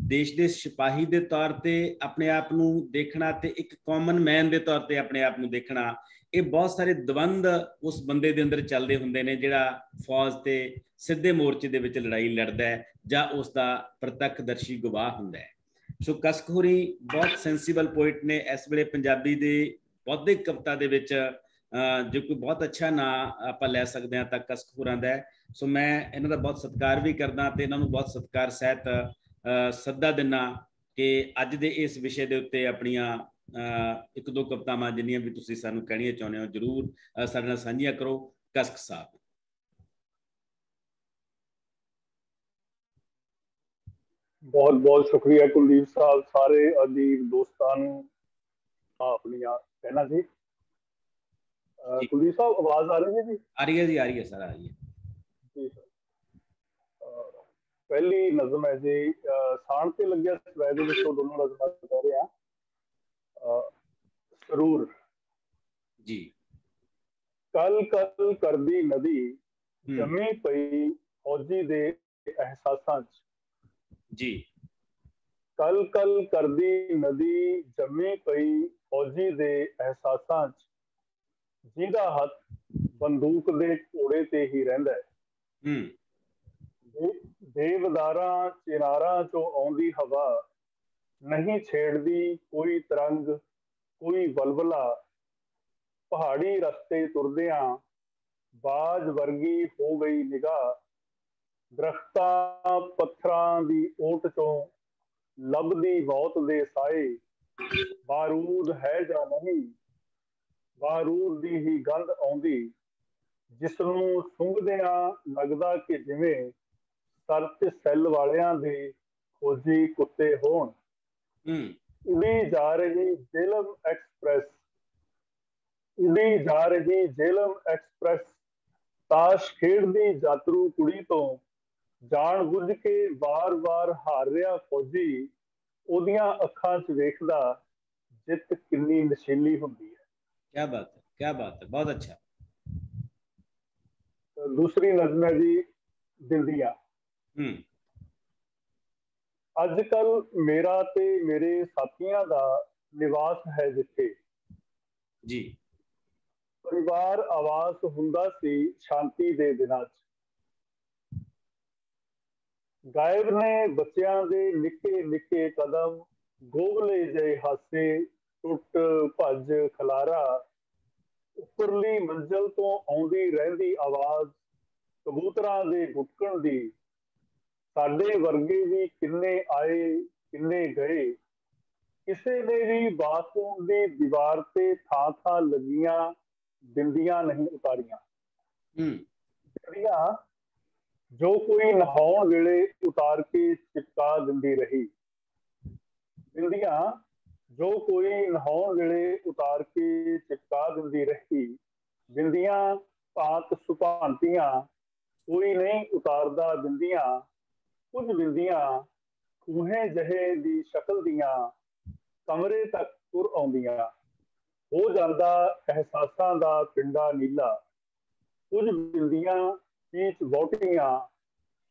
ਦੇਸ਼ ਦੇ ਸਿਪਾਹੀ ਦੇ ਤੌਰ ਤੇ ਆਪਣੇ ਆਪ ਨੂੰ ਦੇਖਣਾ, ਤੇ ਇੱਕ ਕਾਮਨ ਮੈਨ ਦੇ ਤੌਰ ਤੇ ਆਪਣੇ ਆਪ ਨੂੰ ਦੇਖਣਾ, ਇਹ ਬਹੁਤ ਸਾਰੇ ਦਵੰਦ ਉਸ ਬੰਦੇ ਦੇ ਅੰਦਰ ਚੱਲਦੇ ਹੁੰਦੇ ਨੇ ਜਿਹੜਾ ਫੌਜ ਤੇ ਸਿੱਧੇ ਮੋਰਚੇ ਦੇ ਵਿੱਚ ਲੜਾਈ ਲੜਦਾ ਹੈ ਜਾਂ ਉਸ ਦਾ ਪ੍ਰਤੱਖਦਰਸ਼ੀ ਗਵਾਹ ਹੁੰਦਾ ਹੈ। ਸੋ ਕਸਕ ਹੋਰੀ ਬਹੁਤ ਸੈਂਸੀਬਲ ਪੋਇਟ ਨੇ। ਇਸ ਵੇਲੇ ਪੰਜਾਬੀ ਦੇ ਬੌਧਿਕ ਕਵਿਤਾ ਦੇ ਵਿੱਚ ਜੋ ਕੋਈ ਬਹੁਤ ਅੱਛਾ ਨਾਂ ਆਪਾਂ ਲੈ ਸਕਦੇ ਹਾਂ ਤਾਂ ਕਸਕ ਹੋਰਾਂ ਦਾ ਹੈ। ਸੋ ਮੈਂ ਇਹਨਾਂ ਦਾ ਬਹੁਤ ਸਤਿਕਾਰ ਵੀ ਕਰਦਾ ਤੇ ਇਹਨਾਂ ਨੂੰ ਬਹੁਤ ਸਤਿਕਾਰ ਸਹਿਤ ਸੱਦਾ ਦਿੰਦਾ ਕਿ ਅੱਜ ਦੇ ਇਸ ਵਿਸ਼ੇ ਦੇ ਉੱਤੇ ਆਪਣੀਆਂ ਇੱਕ ਦੋ ਕਵਿਤਾਵਾਂ ਜਿੰਨੀਆਂ ਵੀ ਤੁਸੀਂ ਸਾਨੂੰ ਕਹਿਣੀਆਂ ਚਾਹੁੰਦੇ ਹੋ ਜ਼ਰੂਰ ਸਾਡੇ ਨਾਲ ਸਾਂਝੀਆਂ ਕਰੋ। ਕਸਕ ਸਾਹਿਬ। बहुत बहुत शुक्रिया कुलदीप साहब। सारे अदीब दोस्तां अपनिया कहना जी। कुलदीप साहब आवाज आ रही है जी? आ रही है जी, आ रही है सर, आ रही है जी सर। पहली नज़म है जी साण ते लग्या सवै दे विचों दोनों नज़मां कह रहे हैं। सरूर जी। कल कल करदी नदी जमी पई फौजी दे एहसासां च जी। कल कल करदी नदी जमी पई फौजी दे एहसासां च, जिहदा हथ बंदूक दे घोड़े ते ही रहिंदा है। देवदारां चिनारां चों आउंदी हवा नहीं छेड़दी कोई तरंग कोई वलवला, पहाड़ी रस्ते तुरदियां बाज वर्गी हो गई निगाह, दरख्तां पत्थरां दी ओट चों लभदी मौत दे साए, बारूद है जां नहीं बारूद दी ही गंध आउंदी, जिसनूं सुंघदियां लगदा कि जिवें सर च सैल वालियां दे खोजी कुत्ते होण। उड़ी जा रही झेलम एक्सप्रेस, उड़ी जा रही झेलम एक्सप्रेस, ताश खेडदी जातरू कुड़ी तो जान बुझ के बार बार हार रहा फौजी, ओदियां अखां च वेखदा जित किन्नी नशीली हुंदी है। क्या बात है, क्या बात है, बहुत अच्छा। दूसरी नज़म है जी दिंदियां। अजकल मेरा ते मेरे साथियां दा निवास है जिथे जी, परिवार आवास हुंदा सी शांति दे दिनां च, गायब ने बच्चों दे निके निके कदम, गोगले जे हासे टुट भज खलारा, उपरली मंजिल तो आउंदी रहिंदी आवाज कबूतरां दे गुटकण दी, साडे वर्गे भी किन्ने आए किन्ने गए, किसे ने भी बाथरूम दी दीवार ते थां थां लगियां बिंदियां नहीं उतारियां। बिंदियां जो कोई नहाउण वेले उतार के चिपका दिंदी रही, बिंदियां जो कोई नहाउण वेले उतार के चिपका दिंदी रही, बिंदियां भांत सुभांतियां कोई नहीं उतारदा बिंदियां, कुछ बिंदियां खूहे जहे दी शक्ल दियां कमरे तक तुर आउंदियां, हो जांदा एहसासां दा पिंडा नीला, कुछ बिंदियां पीच वोटियां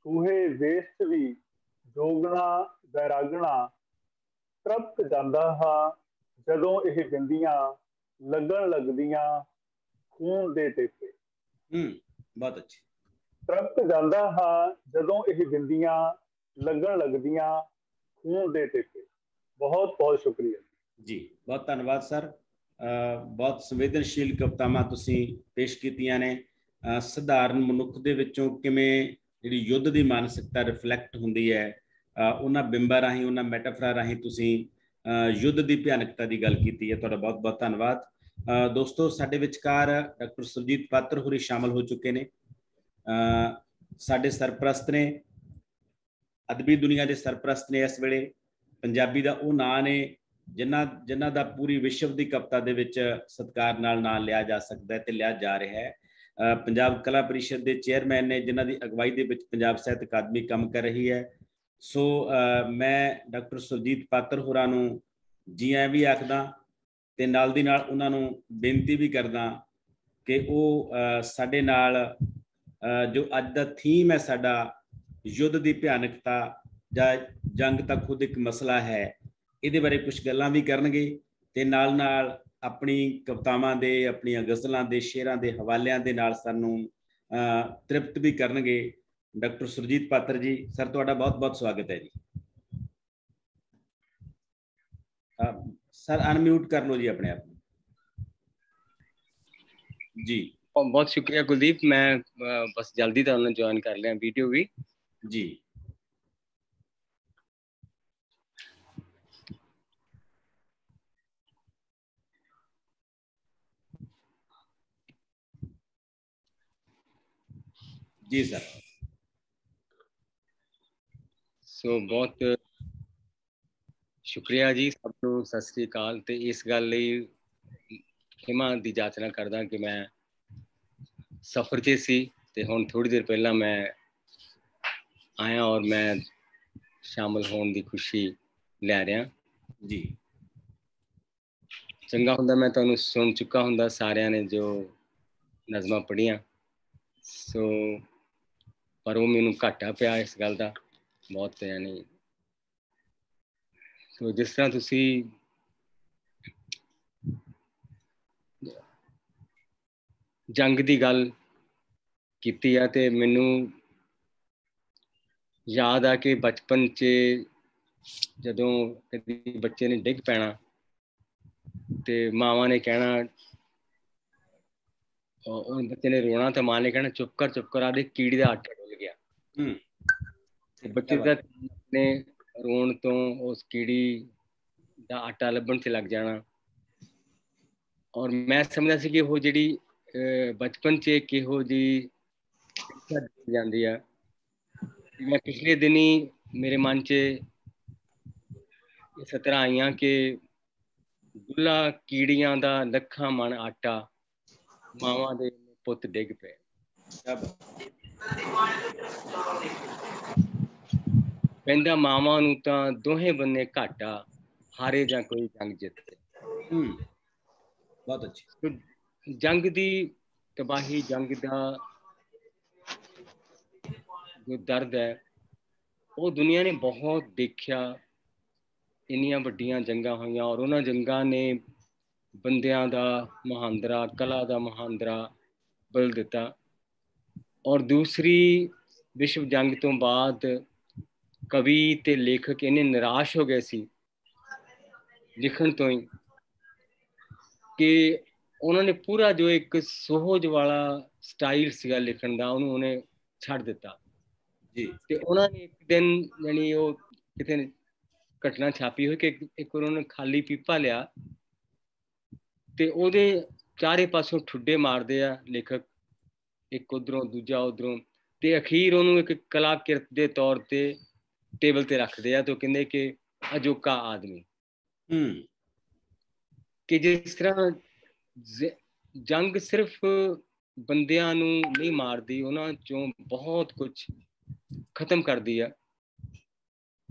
खूहे वेस्ट भी जोगना बैरागना, ट्रपक जांदा हा जदों यह बिंदियां लगन लगदियां खून दे टेपे। बहुत अच्छी। ट्रपक जांदा हा जदों यह बिंदियां लगन लगदियां खून दे टेपे। बहुत बहुत शुक्रिया जी, बहुत धन्यवाद सर। बहुत संवेदनशील कवितावां तुसीं पेश कीतियां ने। सधारण मनुੱਖ ਦੇ ਵਿੱਚੋਂ ਕਿਵੇਂ ਜਿਹੜੀ ਯੁੱਧ ਦੀ ਮਾਨਸਿਕਤਾ ਰਿਫਲੈਕਟ ਹੁੰਦੀ ਹੈ, ਉਹਨਾਂ ਬਿੰਬਾਂ ਰਾਹੀਂ, ਉਹਨਾਂ ਮੈਟਾਫਰਾਂ ਰਾਹੀਂ ਤੁਸੀਂ ਯੁੱਧ ਦੀ ਭਿਆਨਕਤਾ ਦੀ ਗੱਲ ਕੀਤੀ ਹੈ। ਤੁਹਾਡਾ ਬਹੁਤ ਬਹੁਤ ਧੰਨਵਾਦ। ਦੋਸਤੋ, ਸਾਡੇ ਵਿਚਕਾਰ ਡਾਕਟਰ ਸੁਰਜੀਤ ਪਾਤਰ ਹੋਰੀ ਸ਼ਾਮਲ ਹੋ ਚੁੱਕੇ ਨੇ। ਸਾਡੇ ਸਰਪ੍ਰਸਤ ਨੇ, ਅਦਬੀ ਦੁਨੀਆ ਦੇ ਸਰਪ੍ਰਸਤ ਨੇ। ਇਸ ਵੇਲੇ ਪੰਜਾਬੀ ਦਾ ਉਹ ਨਾਂ ਨੇ ਜਿਨ੍ਹਾਂ ਦਾ ਪੂਰੀ ਵਿਸ਼ਵ ਦੀ ਕਵਿਤਾ ਦੇ ਵਿੱਚ ਸਤਿਕਾਰ ਨਾਲ ਨਾਂ ਲਿਆ ਜਾ ਸਕਦਾ ਹੈ ਤੇ ਲਿਆ ਜਾ ਰਿਹਾ ਹੈ। ਪੰਜਾਬ ਕਲਾ ਪਰਿਸ਼ਦ ਦੇ ਚੇਅਰਮੈਨ ਨੇ, ਜਿਨ੍ਹਾਂ ਦੀ ਅਗਵਾਈ ਦੇ ਵਿੱਚ ਪੰਜਾਬ ਸਾਹਿਤ ਅਕਾਦਮੀ ਕੰਮ ਕਰ ਰਹੀ ਹੈ। ਸੋ ਮੈਂ ਡਾਕਟਰ ਸੁਰਜੀਤ ਪਾਤਰ ਹੋਰਾਂ ਨੂੰ ਜੀ ਆਇਆਂ ਵੀ ਆਖਦਾ ਤੇ ਨਾਲ ਦੀ ਨਾਲ ਉਹਨਾਂ ਨੂੰ ਬੇਨਤੀ ਵੀ ਕਰਦਾ ਕਿ ਉਹ ਸਾਡੇ ਨਾਲ ਜੋ ਅੱਜ ਦਾ ਥੀਮ ਹੈ ਸਾਡਾ, ਯੁੱਧ ਦੀ ਭਿਆਨਕਤਾ ਜਾਂ ਜੰਗ ਤਾਂ ਖੁਦ ਇੱਕ ਮਸਲਾ ਹੈ, ਇਹਦੇ ਬਾਰੇ ਕੁਝ ਗੱਲਾਂ ਵੀ ਕਰਨਗੇ ਤੇ ਨਾਲ ਨਾਲ ਆਪਣੀ ਕਵਿਤਾਵਾਂ ਦੇ, ਆਪਣੀਆਂ ਗਜ਼ਲਾਂ ਦੇ, ਸ਼ੇਰਾਂ ਦੇ ਹਵਾਲਿਆਂ ਦੇ ਨਾਲ ਸਾਨੂੰ ਤ੍ਰਿਪਤ ਵੀ ਕਰਨਗੇ। ਡਾਕਟਰ ਸੁਰਜੀਤ ਪਾਤਰ ਜੀ, ਸਰ ਤੁਹਾਡਾ ਬਹੁਤ ਬਹੁਤ ਸਵਾਗਤ ਹੈ ਜੀ। ਸਰ ਅਨਮਿਊਟ ਕਰ ਲਓ ਜੀ ਆਪਣੇ ਆਪ ਜੀ। बहुत शुक्रिया कुलदीप, मैं बस जल्दी तो उन्होंने ज्वाइन कर लिया वीडियो भी जी। जी सर। सो बहुत शुक्रिया जी सब ਨੂੰ ਸਤਿ ਸ੍ਰੀ ਅਕਾਲ। ਤੇ ਇਸ ਗੱਲ ਲਈ ਖਿਮਾ ਦੀ ਜਾਚਨਾ ਕਰਦਾ ਕਿ ਮੈਂ ਸਫ਼ਰ 'ਚ ਸੀ ਤੇ ਹੁਣ ਥੋੜੀ ਦੇਰ ਪਹਿਲਾਂ ਮੈਂ ਆਇਆ ਔਰ ਮੈਂ ਸ਼ਾਮਲ ਹੋਣ ਦੀ ਖੁਸ਼ੀ ਲੈ ਰਿਹਾ ਜੀ। ਚੰਗਾ ਹੁੰਦਾ ਮੈਂ ਤੁਹਾਨੂੰ ਸੁਣ ਚੁੱਕਾ ਹੁੰਦਾ ਸਾਰਿਆਂ ਨੇ ਜੋ ਨਜ਼ਮਾਂ ਪੜ੍ਹੀਆਂ, ਸੋ ਪਰ ਉਹ ਮੈਨੂੰ ਘਾਟਾ ਪਿਆ ਇਸ ਗੱਲ ਦਾ ਬਹੁਤ, ਯਾਨੀ तो जिस तरह तुसी जंग की गल कीती है ते मैनू याद आ कि बचपन च जदों कदी बच्चे ने डिग पैना ते मावां ने कहना, बच्चे ने रोना तो मां ने कहना चुप कर आदे कीड़ी का आटा डुल गया। बच्चे का ने रोन तो उस कीड़ी का आटा लभन से लग जाना। और मैं समझदा सी कि वो जिहड़ी बचपन च एक इहो जी जाती है। मैं पिछले दिनी मेरे मन च इस तरह आईयां कि गुला कीड़ियां दा लखा मन आटा मावां दे पुत डिग पे। कहंदा मावां नूं तां दोहे बन्ने घाटा हारे जां कोई जंग जिते। बहुत अच्छी। जंग दी तबाही, जंग दा जो दर्द है वो दुनिया ने बहुत देखा। इन्नियां वड्डियां जंगां होईयां और उन्हां जंगां ने बंदियां दा महांदरा, कला दा महांदरा बदल दिता। और दूसरी विश्व जंग तो बाद कवि ते लेखक इन्ने निराश हो गए सी लिखण तो ही कि उन्होंने पूरा जो एक सोहज वाला स्टाइल सीगा लिखण दा उन्होंने छੱਡ दिता जी। ते उन्होंने एक दिन यानी वो किते घटना छापी हुई कि एक उन्होंने खाली पीपा लिया ते ओदे चारे पासों ठुड्डे मारदे आ लेखक, एक उधरों दूजा उधरों, ते अखीर उन्होंने एक कलाकृत दे तौर ते टेबल ते रखदे आ। तो कहंदे कि अजोका आदमी कि जिस तरह जंग सिर्फ बंदियां नूं नहीं मारदी, उन्हां चों बहुत कुछ खत्म कर दी है।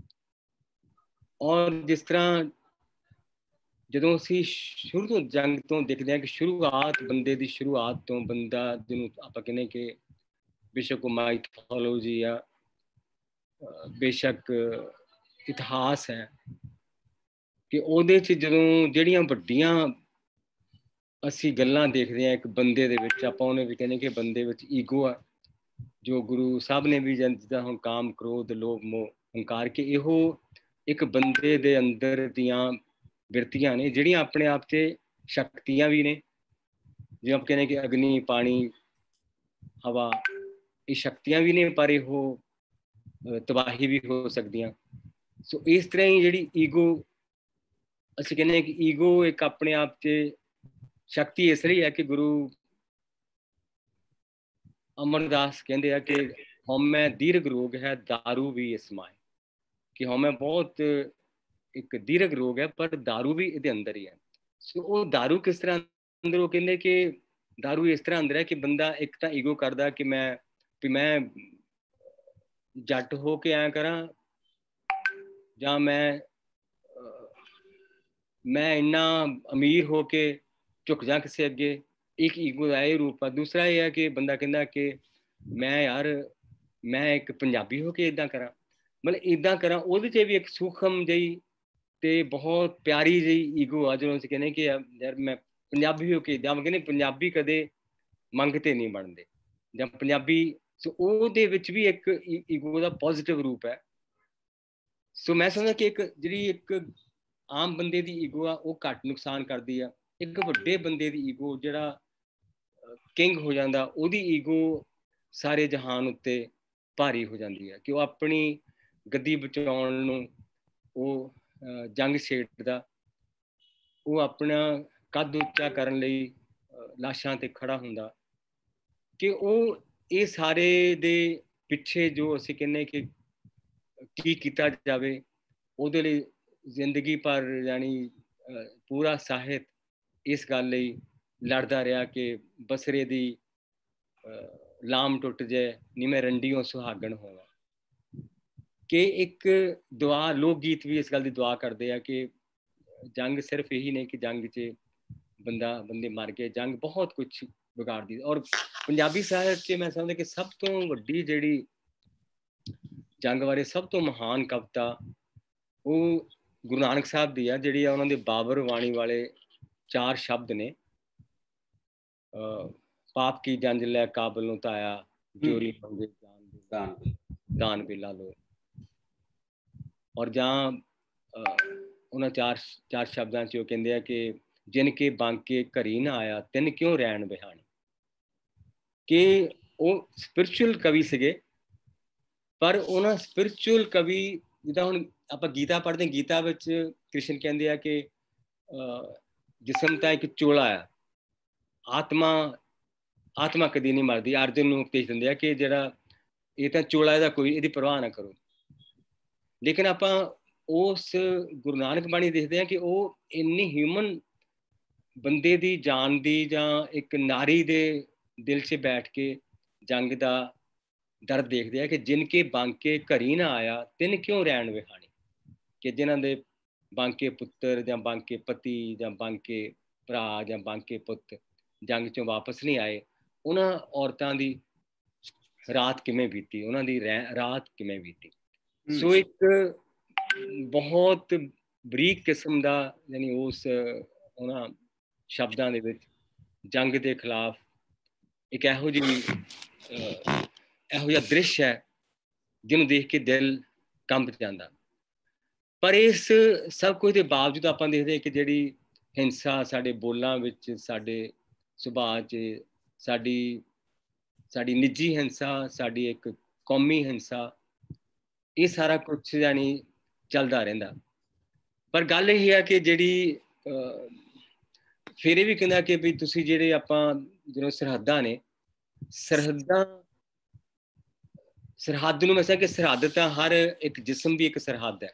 और जिस तरह ਜਦੋਂ ਅਸੀਂ ਸ਼ੁਰੂ ਤੋਂ ਜੰਗ ਤੋਂ ਦੇਖਦੇ ਹਾਂ ਕਿ ਸ਼ੁਰੂਆਤ ਬੰਦੇ ਦੀ ਸ਼ੁਰੂਆਤ ਤੋਂ ਬੰਦਾ ਜਿਹਨੂੰ ਆਪਾਂ ਕਹਿੰਦੇ ਕਿ ਬੇਸ਼ੱਕ ਉਹ ਮਾਈਥੋਲੋਜੀ ਆ, ਬੇਸ਼ੱਕ ਇਤਿਹਾਸ ਹੈ, ਕਿ ਉਹਦੇ 'ਚ ਜਦੋਂ ਜਿਹੜੀਆਂ ਵੱਡੀਆਂ ਅਸੀਂ ਗੱਲਾਂ ਦੇਖਦੇ ਹਾਂ ਇੱਕ ਬੰਦੇ ਦੇ ਵਿੱਚ, ਆਪਾਂ ਉਹਨੇ ਵੀ ਕਹਿੰਦੇ ਕਿ ਬੰਦੇ ਵਿੱਚ ਈਗੋ ਆ, ਜੋ ਗੁਰੂ ਸਾਹਿਬ ਨੇ ਵੀ ਜਿੱਦਾਂ ਹੁਣ ਕਾਮ, ਕ੍ਰੋਧ, ਲੋਭ, ਮੋਹ, ਹੰਕਾਰ, ਕਿ ਇਹੋ ਇੱਕ ਬੰਦੇ ਦੇ ਅੰਦਰ ਦੀਆਂ ਬਿਰਤੀਆਂ ਨੇ ਜਿਹੜੀਆਂ ਆਪਣੇ ਆਪ 'ਚ ਸ਼ਕਤੀਆਂ ਵੀ ਨੇ। ਜਿਵੇਂ ਆਪਾਂ ਕਹਿੰਦੇ ਕਿ ਅਗਨੀ, ਪਾਣੀ, ਹਵਾ, ਇਹ ਸ਼ਕਤੀਆਂ ਵੀ ਨੇ, ਪਰ ਇਹੋ ਤਬਾਹੀ ਵੀ ਹੋ ਸਕਦੀਆਂ। ਸੋ ਇਸ ਤਰ੍ਹਾਂ ਹੀ ਜਿਹੜੀ ਈਗੋ, ਅਸੀਂ ਕਹਿੰਦੇ ਹਾਂ ਕਿ ਈਗੋ ਇੱਕ ਆਪਣੇ ਆਪ 'ਚ ਸ਼ਕਤੀ ਇਸ ਲਈ ਹੈ ਕਿ ਗੁਰੂ ਅਮਰਦਾਸ ਕਹਿੰਦੇ ਆ ਕਿ ਹਉਮੈ ਦੀਰਘ ਰੋਗ ਹੈ, ਦਾਰੂ ਵੀ ਇਸ ਮਾਏ। ਕਿ ਹਉਮੈ ਬਹੁਤ ਇੱਕ ਦੀਰਘ ਰੋਗ ਹੈ, ਪਰ ਦਾਰੂ ਵੀ ਇਹਦੇ ਅੰਦਰ ਹੀ ਹੈ। ਸੋ ਉਹ ਦਾਰੂ ਕਿਸ ਤਰ੍ਹਾਂ ਅੰਦਰ, ਉਹ ਕਹਿੰਦੇ ਕਿ ਦਾਰੂ ਇਸ ਤਰ੍ਹਾਂ ਅੰਦਰ ਹੈ ਕਿ ਬੰਦਾ ਇੱਕ ਤਾਂ ਈਗੋ ਕਰਦਾ ਕਿ ਮੈਂ ਜੱਟ ਹੋ ਕੇ ਆਇਆ ਕਰਾਂ, ਜਾਂ ਮੈਂ ਇੰਨਾ ਅਮੀਰ ਹੋ ਕੇ ਝੁਕ ਜਾ ਕਿਸੇ ਅੱਗੇ। ਇੱਕ ਈਗੋ ਦਾ ਇਹ ਰੂਪ ਆ। ਦੂਸਰਾ ਇਹ ਹੈ ਕਿ ਬੰਦਾ ਕਹਿੰਦਾ ਕਿ ਮੈਂ ਇੱਕ ਪੰਜਾਬੀ ਹੋ ਕੇ ਇੱਦਾਂ ਕਰਾਂ, ਮਤਲਬ ਇੱਦਾਂ ਕਰਾਂ। ਉਹਦੇ 'ਚ ਵੀ ਇੱਕ ਸੂਖਮ ਜਿਹੀ ਤੇ ਬਹੁਤ ਪਿਆਰੀ ਜਿਹੀ ਈਗੋ ਆ, ਜਦੋਂ ਅਸੀਂ ਕਹਿੰਦੇ ਕਿ ਯਾਰ ਮੈਂ ਪੰਜਾਬੀ ਹੋ ਕੇ, ਜਾਂ ਕਹਿੰਦੇ ਪੰਜਾਬੀ ਕਦੇ ਮੰਗਤੇ ਨਹੀਂ ਬਣਦੇ, ਜਾਂ ਪੰਜਾਬੀ। ਸੋ ਉਹਦੇ ਵਿੱਚ ਵੀ ਇੱਕ ਈਗੋ ਦਾ ਪੋਜ਼ਿਟਿਵ ਰੂਪ ਹੈ। ਸੋ ਮੈਂ ਸਮਝਦਾ ਕਿ ਇੱਕ ਜਿਹੜੀ ਇੱਕ ਆਮ ਬੰਦੇ ਦੀ ਈਗੋ ਆ ਉਹ ਘੱਟ ਨੁਕਸਾਨ ਕਰਦੀ ਆ। ਇੱਕ ਵੱਡੇ ਬੰਦੇ ਦੀ ਈਗੋ, ਜਿਹੜਾ ਕਿੰਗ ਹੋ ਜਾਂਦਾ, ਉਹਦੀ ਈਗੋ ਸਾਰੇ ਜਹਾਨ ਉੱਤੇ ਭਾਰੀ ਹੋ ਜਾਂਦੀ ਹੈ ਕਿ ਉਹ ਆਪਣੀ ਗੱਦੀ ਬਚਾਉਣ ਨੂੰ ਉਹ ਜੰਗ ਛੇੜਦਾ, ਉਹ ਆਪਣਾ ਕੱਦ ਉੱਚਾ ਕਰਨ ਲਈ ਲਾਸ਼ਾਂ ਤੇ ਖੜਾ ਹੁੰਦਾ। ਕਿ ਉਹ ਇਹ ਸਾਰੇ ਦੇ ਪਿੱਛੇ ਜੋ ਅਸੀਂ ਕਹਿੰਦੇ ਕਿ ਕੀ ਕੀਤਾ ਜਾਵੇ, ਉਹਦੇ ਲਈ ਜ਼ਿੰਦਗੀ ਭਰ ਯਾਨੀ ਪੂਰਾ ਸਾਹਿਤ ਇਸ ਗੱਲ ਲਈ ਲੜਦਾ ਰਿਹਾ ਕਿ ਬਸਰੇ ਦੀ ਲਾਮ ਟੁੱਟ ਜਾਏ, ਨੀ ਮੈਂ ਰੰਡੀਓਂ ਸੁਹਾਗਣ ਹੋਵਾਂ। ਕਿ ਇੱਕ ਦੁਆ, ਲੋਕ ਗੀਤ ਵੀ ਇਸ ਗੱਲ ਦੀ ਦੁਆ ਕਰਦੇ ਆ ਕਿ ਜੰਗ ਸਿਰਫ ਇਹੀ ਨਹੀਂ ਕਿ ਜੰਗ 'ਚ ਬੰਦੇ ਮਰ ਗਏ, ਜੰਗ ਬਹੁਤ ਕੁਛ ਵਿਗਾੜਦੀ। ਔਰ ਪੰਜਾਬੀ ਸਾਹਿਤ 'ਚ ਮੈਂ ਸਮਝਦਾ ਕਿ ਸਭ ਤੋਂ ਵੱਡੀ ਜਿਹੜੀ ਜੰਗ ਬਾਰੇ ਸਭ ਤੋਂ ਮਹਾਨ ਕਵਿਤਾ ਉਹ ਗੁਰੂ ਨਾਨਕ ਸਾਹਿਬ ਦੀ ਆ, ਜਿਹੜੀ ਆ ਉਹਨਾਂ ਦੇ ਬਾਬਰ ਬਾਣੀ ਵਾਲੇ 4 ਸ਼ਬਦ ਨੇ। ਪਾਪ ਕੀ ਜੰਜ ਲੈ ਕਾਬਲ ਨੂੰ ਤਾਇਆ, ਚੋਰੀ ਮੰਗੇ ਦਾਨ ਵੇਲਾ ਲੋ। ਔਰ ਜਾਂ ਉਹਨਾਂ 4 ਸ਼ਬਦਾਂ 'ਚ ਉਹ ਕਹਿੰਦੇ ਆ ਕਿ ਜਿਨ ਕੇ ਬਾਂਕੇ ਘਰੀ ਨਾ ਆਇਆ, ਤਿੰਨ ਕਿਉਂ ਰਹਿਣ ਬਿਹਾਣੀ। ਕਿ ਉਹ ਸਪਿਰਚੁਅਲ ਕਵੀ ਸੀਗੇ, ਪਰ ਉਹਨਾਂ ਸਪਿਰਚੁਅਲ ਕਵੀ, ਜਿੱਦਾਂ ਹੁਣ ਆਪਾਂ ਗੀਤਾ ਪੜ੍ਹਦੇ, ਗੀਤਾ ਵਿੱਚ ਕ੍ਰਿਸ਼ਨ ਕਹਿੰਦੇ ਆ ਕਿ ਜਿਸਮ ਤਾਂ ਇੱਕ ਚੋਲਾ ਆ, ਆਤਮਾ ਕਦੀ ਨਹੀਂ ਮਰਦੀ। ਅਰਜੁਨ ਨੂੰ ਉਪਦੇਸ਼ ਦਿੰਦੇ ਆ ਕਿ ਜਿਹੜਾ ਇਹ ਤਾਂ ਚੋਲਾ, ਇਹਦਾ ਕੋਈ ਇਹਦੀ ਪਰਵਾਹ ਨਾ ਕਰੋ। ਲੇਕਿਨ ਆਪਾਂ ਉਸ ਗੁਰੂ ਨਾਨਕ ਬਾਣੀ ਦੇਖਦੇ ਹਾਂ ਕਿ ਉਹ ਇੰਨੀ ਹਿਊਮਨ ਬੰਦੇ ਦੀ ਜਾਨ ਦੀ, ਜਾਂ ਇੱਕ ਨਾਰੀ ਦੇ ਦਿਲ 'ਚ ਬੈਠ ਕੇ ਜੰਗ ਦਾ ਦਰਦ ਦੇਖਦੇ ਆ ਕਿ ਜਿਨ ਕੇ ਬਾਂਕੇ ਘਰੀ ਨਾ ਆਇਆ, ਤਿੰਨ ਕਿਉਂ ਰਹਿਣ ਵਿਹਾਣੀ। ਕਿ ਜਿਨ੍ਹਾਂ ਦੇ ਬਾਂਕੇ ਪੁੱਤਰ ਜਾਂ ਬਾਂਕੇ ਪਤੀ ਜਾਂ ਬਾਂਕੇ ਭਰਾ ਜਾਂ ਬਾਂਕੇ ਪੁੱਤ ਜੰਗ 'ਚੋਂ ਵਾਪਸ ਨਹੀਂ ਆਏ, ਉਹਨਾਂ ਔਰਤਾਂ ਦੀ ਰਾਤ ਕਿਵੇਂ ਬੀਤੀ, ਉਹਨਾਂ ਦੀ ਰਾਤ ਕਿਵੇਂ ਬੀਤੀ। ਸੋ ਇੱਕ ਬਹੁਤ ਬਰੀਕ ਕਿਸਮ ਦਾ, ਯਾਨੀ ਉਸ ਉਹਨਾਂ ਸ਼ਬਦਾਂ ਦੇ ਵਿੱਚ ਜੰਗ ਦੇ ਖਿਲਾਫ ਇੱਕ ਇਹੋ ਜਿਹਾ ਦ੍ਰਿਸ਼ ਹੈ ਜਿਹਨੂੰ ਦੇਖ ਕੇ ਦਿਲ ਕੰਬ ਜਾਂਦਾ। ਪਰ ਇਸ ਸਭ ਕੁਝ ਦੇ ਬਾਵਜੂਦ ਆਪਾਂ ਦੇਖਦੇ ਕਿ ਜਿਹੜੀ ਹਿੰਸਾ ਸਾਡੇ ਬੋਲਾਂ ਵਿੱਚ, ਸਾਡੇ ਸੁਭਾਅ 'ਚ, ਸਾਡੀ ਨਿੱਜੀ ਹਿੰਸਾ, ਸਾਡੀ ਇੱਕ ਕੌਮੀ ਹਿੰਸਾ, ਇਹ ਸਾਰਾ ਕੁਛ ਯਾਨੀ ਚੱਲਦਾ ਰਹਿੰਦਾ। ਪਰ ਗੱਲ ਇਹ ਹੈ ਕਿ ਜਿਹੜੀ ਫਿਰ ਇਹ ਵੀ ਕਹਿੰਦਾ ਕਿ ਵੀ ਤੁਸੀਂ ਜਿਹੜੇ ਆਪਾਂ ਜਦੋਂ ਸਰਹੱਦਾਂ ਨੇ, ਸਰਹੱਦ ਨੂੰ ਮੈਂ ਕਿਹਾ ਕਿ ਸਰਹੱਦ ਤਾਂ ਹਰ ਇੱਕ ਜਿਸਮ ਦੀ ਇੱਕ ਸਰਹੱਦ ਹੈ।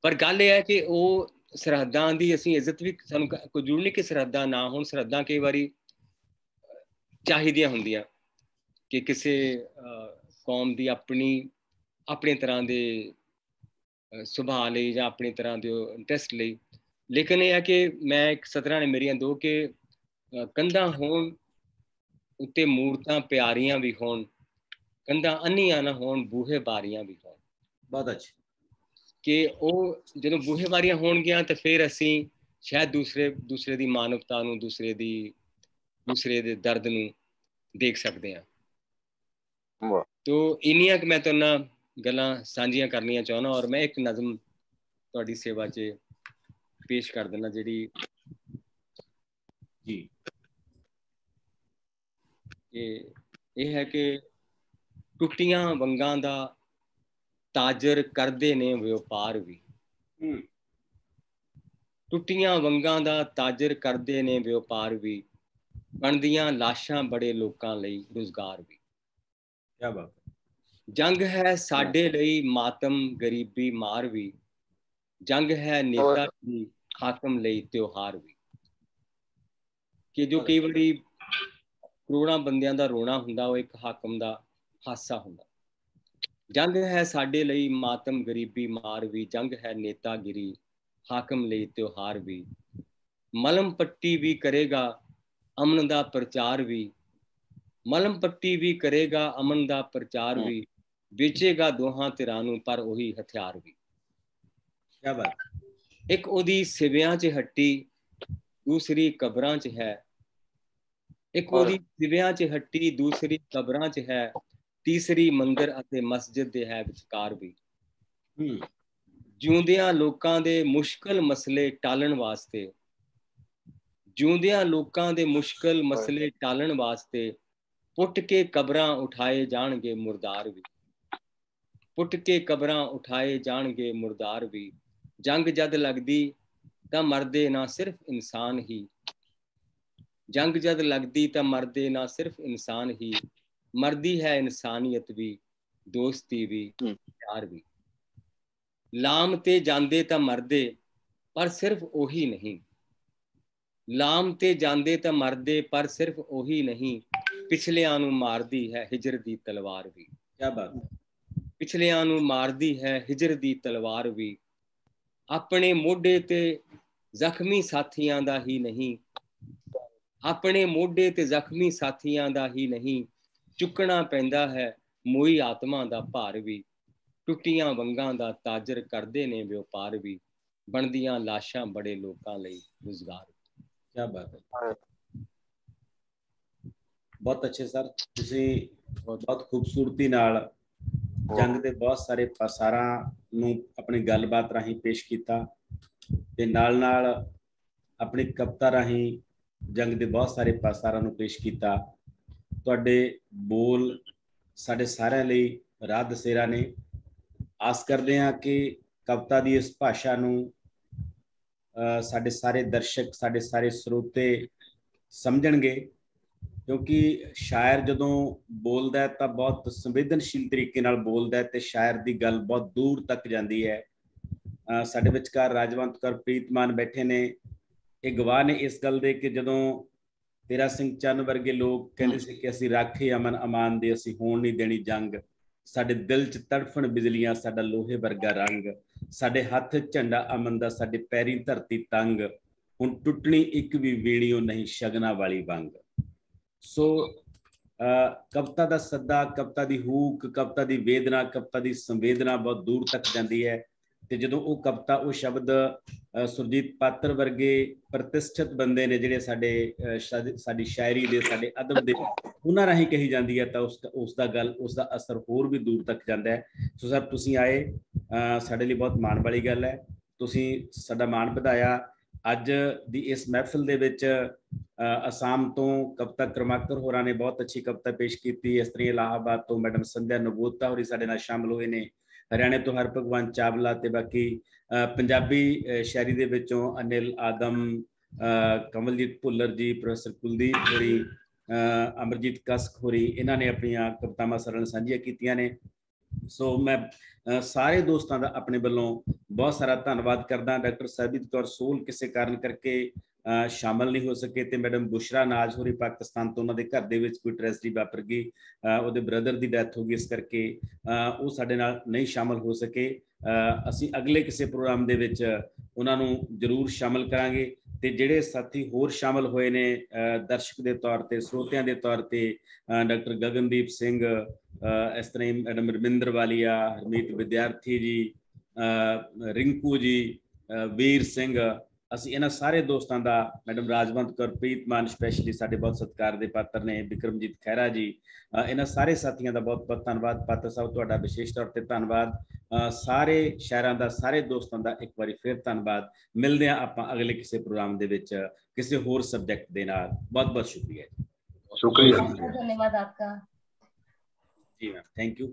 ਪਰ ਗੱਲ ਇਹ ਹੈ ਕਿ ਉਹ ਸਰਹੱਦਾਂ ਦੀ ਅਸੀਂ ਇੱਜ਼ਤ ਵੀ, ਸਾਨੂੰ ਕੋਈ ਜ਼ਰੂਰ ਨਹੀਂ ਕਿ ਸਰਹੱਦਾਂ ਨਾ ਹੋਣ। ਸਰਹੱਦਾਂ ਕਈ ਵਾਰੀ ਚਾਹੀਦੀਆਂ ਹੁੰਦੀਆਂ ਕਿ ਕਿਸੇ ਕੌਮ ਦੀ ਆਪਣੀ ਤਰ੍ਹਾਂ ਦੇ ਸੁਭਾਅ ਲਈ ਜਾਂ ਆਪਣੀ ਤਰ੍ਹਾਂ ਦੇ ਇੰਟਰਸਟ ਲਈ। ਲੇਕਿਨ ਇਹ ਹੈ ਕਿ ਮੈਂ ਇੱਕ ਸਤਰਾਂ ਨੇ ਮੇਰੀਆਂ ਦੋ ਕਿ ਕੰਧਾਂ ਹੋਣ ਉੱਤੇ ਮੂਰਤਾਂ ਪਿਆਰੀਆਂ ਵੀ ਹੋਣ, ਕੰਧਾਂ ਅੰਨੀਆਂ ਨਾ ਹੋਣ, ਬੂਹੇ ਬਾਰੀਆਂ ਵੀ ਹੋਣ। ਬਹੁਤ ਅੱਛਾ। ਕਿ ਉਹ ਜਦੋਂ ਬੂਹੇ ਬਾਰੀਆਂ ਹੋਣਗੀਆਂ ਤਾਂ ਫਿਰ ਅਸੀਂ ਸ਼ਾਇਦ ਦੂਸਰੇ ਦੀ ਮਾਨਵਤਾ ਨੂੰ, ਦੂਸਰੇ ਦੇ ਦਰਦ ਨੂੰ ਦੇਖ ਸਕਦੇ ਹਾਂ। ਤੋ ਇੰਨੀਆਂ ਕਿ ਮੈਂ ਤੁਹਾਡੇ ਨਾਲ ਗੱਲਾਂ ਸਾਂਝੀਆਂ ਕਰਨੀਆਂ ਚਾਹੁੰਦਾ। ਔਰ ਮੈਂ ਇੱਕ ਨਜ਼ਮ ਤੁਹਾਡੀ ਸੇਵਾ 'ਚ ਪੇਸ਼ ਕਰ ਦਿੰਦਾ, ਜਿਹੜੀ ਜੀ ਇਹ ਹੈ ਕਿ ਟੁੱਟੀਆਂ ਵੰਗਾਂ ਦਾ ਤਾਜਰ ਕਰਦੇ ਨੇ ਵਪਾਰ ਵੀ। ਟੁੱਟੀਆਂ ਵੰਗਾਂ ਦਾ ਤਾਜਰ ਕਰਦੇ ਨੇ ਵਪਾਰ ਵੀ, ਬਣਦੀਆਂ ਲਾਸ਼ਾਂ ਬੜੇ ਲੋਕਾਂ ਲਈ ਰੁਜ਼ਗਾਰ ਵੀ। ਕਿਆ ਬਾਤ। ਜੰਗ ਹੈ ਸਾਡੇ ਲਈ ਮਾਤਮ ਗਰੀਬੀ ਮਾਰ ਵੀ, ਜੰਗ ਹੈ ਨੇਤਾ ਦੀ ਹਾਕਮ ਲਈ ਤਿਉਹਾਰ ਵੀ। ਕਿ ਜੋ ਕਈ ਵਾਰੀ ਕਰੋੜਾਂ ਬੰਦਿਆਂ ਦਾ ਰੋਣਾ ਹੁੰਦਾ, ਉਹ ਇੱਕ ਹਾਕਮ ਦਾ ਹਾਸਾ ਹੁੰਦਾ। ਜੰਗ ਹੈ ਸਾਡੇ ਲਈ ਮਾਤਮ ਗਰੀਬੀ ਮਾਰ ਵੀ, ਜੰਗ ਹੈ ਨੇਤਾਗਿਰੀ ਹਾਕਮ ਲਈ ਤਿਉਹਾਰ ਵੀ। ਮਲਮ ਪੱਟੀ ਵੀ ਕਰੇਗਾ ਅਮਨ ਦਾ ਪ੍ਰਚਾਰ ਵੀ, ਮਲਮ ਪੱਟੀ ਵੀ ਕਰੇਗਾ ਅਮਨ ਦਾ ਪ੍ਰਚਾਰ ਵੀ, ਵੇਚੇਗਾ ਦੋਹਾਂ ਧਿਰਾਂ ਨੂੰ ਪਰ ਉਹੀ ਹਥਿਆਰ ਵੀ। ਕਿਆ ਬਾਤ। ਇੱਕ ਉਹਦੀ ਸਿਵਿਆਂ 'ਚ ਹੱਟੀ, ਦੂਸਰੀ ਕਬਰਾਂ 'ਚ ਹੈ। ਇੱਕ ਉਹਦੀ ਸਿਵਿਆਂ 'ਚ ਹੱਟੀ, ਦੂਸਰੀ ਕਬਰਾਂ 'ਚ ਹੈ, ਤੀਸਰੀ ਮੰਦਿਰ ਅਤੇ ਮਸਜਿਦ ਦੇ ਹੈ ਵਿਚਕਾਰ ਵੀ। ਜਿਉਂਦਿਆਂ ਲੋਕਾਂ ਦੇ ਮੁਸ਼ਕਲ ਮਸਲੇ ਟਾਲਣ ਵਾਸਤੇ, ਜਿਉਂਦਿਆਂ ਲੋਕਾਂ ਦੇ ਮੁਸ਼ਕਲ ਮਸਲੇ ਟਾਲਣ ਵਾਸਤੇ, ਪੁੱਟ ਕੇ ਕਬਰਾਂ ਉਠਾਏ ਜਾਣਗੇ ਮੁਰਦਾਰ ਵੀ। ਪੁੱਟ ਕੇ ਕਬਰਾਂ ਉਠਾਏ ਜਾਣਗੇ ਮੁਰਦਾਰ ਵੀ। ਜੰਗ ਜਦ ਲੱਗਦੀ ਤਾਂ ਮਰਦੇ ਨਾ ਸਿਰਫ ਇਨਸਾਨ ਹੀ, ਜੰਗ ਜਦ ਲੱਗਦੀ ਤਾਂ ਮਰਦੇ ਨਾ ਸਿਰਫ ਇਨਸਾਨ ਹੀ, ਮਰਦੀ ਹੈ ਇਨਸਾਨੀਅਤ ਵੀ, ਦੋਸਤੀ ਵੀ, ਪਿਆਰ ਵੀ। ਲਾਮ ਤੇ ਜਾਂਦੇ ਤਾਂ ਮਰਦੇ ਪਰ ਸਿਰਫ ਉਹੀ ਨਹੀਂ, ਲਾਮ ਤੇ ਜਾਂਦੇ ਤਾਂ ਮਰਦੇ ਪਰ ਸਿਰਫ ਉਹੀ ਨਹੀਂ, ਪਿਛਲਿਆਂ ਨੂੰ ਮਾਰਦੀ ਹੈ ਹਿਜਰ ਦੀ ਤਲਵਾਰ ਵੀ। ਕਿਆ ਬਾਤ। ਪਿਛਲਿਆਂ ਨੂੰ ਮਾਰਦੀ ਹੈ ਹਿਜਰ ਦੀ ਤਲਵਾਰ ਵੀ। ਆਪਣੇ ਮੋਢੇ ਤੇ ਜ਼ਖਮੀ ਸਾਥੀਆਂ ਦਾ ਹੀ ਨਹੀਂ, ਆਪਣੇ ਮੋਢੇ ਤੇ ਜ਼ਖਮੀ ਸਾਥੀਆਂ ਦਾ ਹੀ ਨਹੀਂ, ਚੁੱਕਣਾ ਪੈਂਦਾ ਹੈ ਮੋਈ ਆਤਮਾ ਦਾ ਭਾਰ ਵੀ। ਟੁੱਟੀਆਂ ਵੰਗਾਂ ਦਾ ਤਾਜਰ ਕਰਦੇ ਨੇ ਵਪਾਰ ਵੀ, ਬਣਦੀਆਂ ਲਾਸ਼ਾਂ ਬੜੇ ਲੋਕਾਂ ਲਈ ਰੁਜ਼ਗਾਰ। क्या बात है, बहुत अच्छे सर, ਤੁਸੀਂ बहुत खूबसूरती नाल जंग ਦੇ बहुत सारे ਪਾਸਾਰਾਂ ਨੂੰ ਆਪਣੀ ਗੱਲਬਾਤ ਰਾਹੀਂ ਪੇਸ਼ ਕੀਤਾ ਤੇ ਨਾਲ ਨਾਲ ਆਪਣੀ ਕਵਿਤਾ ਰਾਹੀਂ ਜੰਗ ਦੇ ਬਹੁਤ ਸਾਰੇ ਪਾਸਾਰਾਂ ਨੂੰ ਪੇਸ਼ ਕੀਤਾ। ਤੁਹਾਡੇ ਬੋਲ ਸਾਡੇ ਸਾਰਿਆਂ ਲਈ ਰਾਹ ਦਸੇਰਾ ਨੇ। ਆਸ ਕਰਦੇ ਹਾਂ ਕਿ ਕਵਿਤਾ ਦੀ ਇਸ ਭਾਸ਼ਾ ਨੂੰ ਸਾਡੇ ਸਾਰੇ ਦਰਸ਼ਕ, ਸਾਡੇ ਸਾਰੇ ਸਰੋਤੇ ਸਮਝਣਗੇ, ਕਿਉਂਕਿ ਸ਼ਾਇਰ ਜਦੋਂ ਬੋਲਦਾ ਤਾਂ ਬਹੁਤ ਸੰਵੇਦਨਸ਼ੀਲ ਤਰੀਕੇ ਨਾਲ ਬੋਲਦਾ ਤੇ ਸ਼ਾਇਰ ਦੀ ਗੱਲ ਬਹੁਤ ਦੂਰ ਤੱਕ ਜਾਂਦੀ ਹੈ। ਸਾਡੇ ਵਿਚਕਾਰ ਰਾਜਵੰਤ ਕੌਰ ਪ੍ਰੀਤਮਾਨ ਬੈਠੇ ਨੇ, ਇਹ ਗਵਾਹ ਨੇ ਇਸ ਗੱਲ ਦੇ ਕਿ ਜਦੋਂ ਤੇਰਾ ਸਿੰਘ ਚੰਨ ਵਰਗੇ ਲੋਕ ਕਹਿੰਦੇ ਸੀ ਕਿ ਅਸੀਂ ਰਾਖੇ ਅਮਨ ਅਮਾਨ ਦੇ, ਅਸੀਂ ਹੋਣ ਨਹੀਂ ਦੇਣੀ ਜੰਗ, ਸਾਡੇ ਦਿਲ 'ਚ ਤੜਫਣ ਬਿਜਲੀਆਂ, ਸਾਡਾ ਲੋਹੇ ਵਰਗਾ ਰੰਗ, ਸਾਡੇ ਹੱਥ ਝੰਡਾ ਅਮਨ ਦਾ, ਸਾਡੇ ਪੈਰੀਂ ਧਰਤੀ ਤੰਗ, ਹੁਣ ਟੁੱਟਣੀ ਇੱਕ ਵੀ ਵੀਣੀਓ ਨਹੀਂ ਸ਼ਗਨਾਂ ਵਾਲੀ ਵੰਗ। ਸੋ ਕਵਿਤਾ ਦਾ ਸੱਦਾ, ਕਵਿਤਾ ਦੀ ਹੂਕ, ਕਵਿਤਾ ਦੀ ਵੇਦਨਾ, ਕਵਿਤਾ ਦੀ ਸੰਵੇਦਨਾ ਬਹੁਤ ਦੂਰ ਤੱਕ ਜਾਂਦੀ ਹੈ। ਤੇ ਜਦੋਂ ਉਹ ਕਵਿਤਾ, ਉਹ ਸ਼ਬਦ ਸੁਰਜੀਤ ਪਾਤਰ ਵਰਗੇ ਪ੍ਰਤਿਸ਼ਠਿਤ ਬੰਦੇ ਨੇ ਜਿਹੜੇ ਸਾਡੀ ਸ਼ਾਇਰੀ ਦੇ, ਸਾਡੇ ਅਦਬ ਦੇ, ਉਹਨਾਂ ਰਾਹੀਂ ਕਹੀ ਜਾਂਦੀ ਹੈ ਤਾਂ ਉਸ ਦਾ ਅਸਰ ਹੋਰ ਵੀ ਦੂਰ ਤੱਕ ਜਾਂਦਾ ਹੈ। ਸੋ ਸਰ ਤੁਸੀਂ ਆਏ, ਸਾਡੇ ਲਈ ਬਹੁਤ ਮਾਣ ਵਾਲੀ ਗੱਲ ਹੈ। ਤੁਸੀਂ ਸਾਡਾ ਮਾਣ ਵਧਾਇਆ। ਅੱਜ ਦੀ ਇਸ ਮਹਿਫਿਲ ਦੇ ਵਿੱਚ ਅਸਾਮ ਤੋਂ ਕਵਿਤਾ ਕਰਮਾਕਰ ਹੋਰਾਂ ਨੇ ਬਹੁਤ ਅੱਛੀ ਕਵਿਤਾ ਪੇਸ਼ ਕੀਤੀ। ਇਸ ਤਰ੍ਹਾਂ ਇਲਾਹਾਬਾਦ ਤੋਂ ਮੈਡਮ ਸੰਧਿਆ ਨਬੋਤਾ ਹੋਰੀ ਸਾਡੇ ਨਾਲ ਸ਼ਾਮਲ ਹੋਏ ਨੇ। ਹਰਿਆਣੇ ਤੋਂ ਹਰਭਗਵਾਨ ਚਾਵਲਾ ਤੇ ਬਾਕੀ ਪੰਜਾਬੀ ਸ਼ਾਇਰੀ ਦੇ ਵਿੱਚੋਂ ਅਨਿਲ ਆਦਮ, ਕਮਲਜੀਤ ਭੁੱਲਰ ਜੀ, ਪ੍ਰੋਫੈਸਰ ਕੁਲਦੀਪ ਹੋਰੀ, ਅਮਰਜੀਤ ਕਸਕ ਹੋਰੀ, ਇਹਨਾਂ ਨੇ ਆਪਣੀਆਂ ਕਵਿਤਾਵਾਂ ਸਾਡੇ ਨਾਲ ਸਾਂਝੀਆਂ ਕੀਤੀਆਂ ਨੇ। ਸੋ ਮੈਂ ਸਾਰੇ ਦੋਸਤਾਂ ਦਾ ਆਪਣੇ ਵੱਲੋਂ ਬਹੁਤ ਸਾਰਾ ਧੰਨਵਾਦ ਕਰਦਾ। ਡਾਕਟਰ ਸਰਬਜੀਤ ਕੌਰ ਸੋਹਲ ਕਿਸੇ ਕਾਰਨ ਕਰਕੇ ਸ਼ਾਮਲ ਨਹੀਂ ਹੋ ਸਕੇ ਤੇ ਮੈਡਮ ਬੁਸ਼ਰਾ ਨਾਜ਼ ਹੋਰੀ ਪਾਕਿਸਤਾਨ ਤੋਂ, ਉਹਨਾਂ ਦੇ ਘਰ ਦੇ ਵਿੱਚ ਕੋਈ ਟ੍ਰੈਜਡੀ ਵਾਪਰ ਗਈ, ਉਹਦੇ ਬ੍ਰਦਰ ਦੀ ਡੈਥ ਹੋ ਗਈ, ਇਸ ਕਰਕੇ ਉਹ ਸਾਡੇ ਨਾਲ ਨਹੀਂ ਸ਼ਾਮਲ ਹੋ ਸਕੇ। ਅਸੀਂ ਅਗਲੇ ਕਿਸੇ ਪ੍ਰੋਗਰਾਮ ਦੇ ਵਿੱਚ ਉਹਨਾਂ ਨੂੰ ਜ਼ਰੂਰ ਸ਼ਾਮਲ ਕਰਾਂਗੇ। ਤੇ ਜਿਹੜੇ ਸਾਥੀ ਹੋਰ ਸ਼ਾਮਲ ਹੋਏ ਨੇ ਦਰਸ਼ਕ ਦੇ ਤੌਰ ਤੇ, ਸਰੋਤਿਆਂ ਦੇ ਤੌਰ ਤੇ, ਡਾਕਟਰ ਗਗਨਦੀਪ ਸਿੰਘ, ਇਸ ਤਰ੍ਹਾਂ ਹੀ ਮੈਡਮ ਰਮਿੰਦਰ ਵਾਲੀਆ, ਹਰਮੀਤ ਵਿਦਿਆਰਥੀ ਜੀ, ਰਿੰਕੂ ਜੀ, ਵੀਰ ਸਿੰਘ, ਅਸੀਂ ਇਹਨਾਂ ਸਾਰੇ ਦੋਸਤਾਂ ਦਾ, ਮੈਡਮ ਰਾਜਵੰਤ ਕੌਰ ਪ੍ਰੀਤਮਾਨ ਸਪੈਸ਼ਲੀ ਸਾਡੇ ਬਹੁਤ ਸਤਿਕਾਰ ਦੇ ਪਾਤਰ ਨੇ, ਬਿਕਰਮਜੀਤ ਖਹਿਰਾ ਜੀ, ਇਹਨਾਂ ਸਾਰੇ ਸਾਥੀਆਂ ਦਾ ਬਹੁਤ ਬਹੁਤ ਧੰਨਵਾਦ। ਪਾਤਰ ਸਾਹਿਬ ਤੁਹਾਡਾ ਵਿਸ਼ੇਸ਼ ਤੌਰ ਤੇ ਧੰਨਵਾਦ। ਸਾਰੇ ਸ਼ਾਇਰਾਂ ਦਾ, ਸਾਰੇ ਦੋਸਤਾਂ ਦਾ ਇੱਕ ਵਾਰੀ ਫਿਰ ਧੰਨਵਾਦ। ਮਿਲਦੇ ਹਾਂ ਆਪਾਂ ਅਗਲੇ ਕਿਸੇ ਪ੍ਰੋਗਰਾਮ ਦੇ ਵਿੱਚ ਕਿਸੇ ਹੋਰ ਸਬਜੈਕਟ ਦੇ ਨਾਲ। ਬਹੁਤ ਬਹੁਤ ਸ਼ੁਕਰੀਆ। शुक्रिया, धन्यवाद आपका जी मैम, थैंक यू।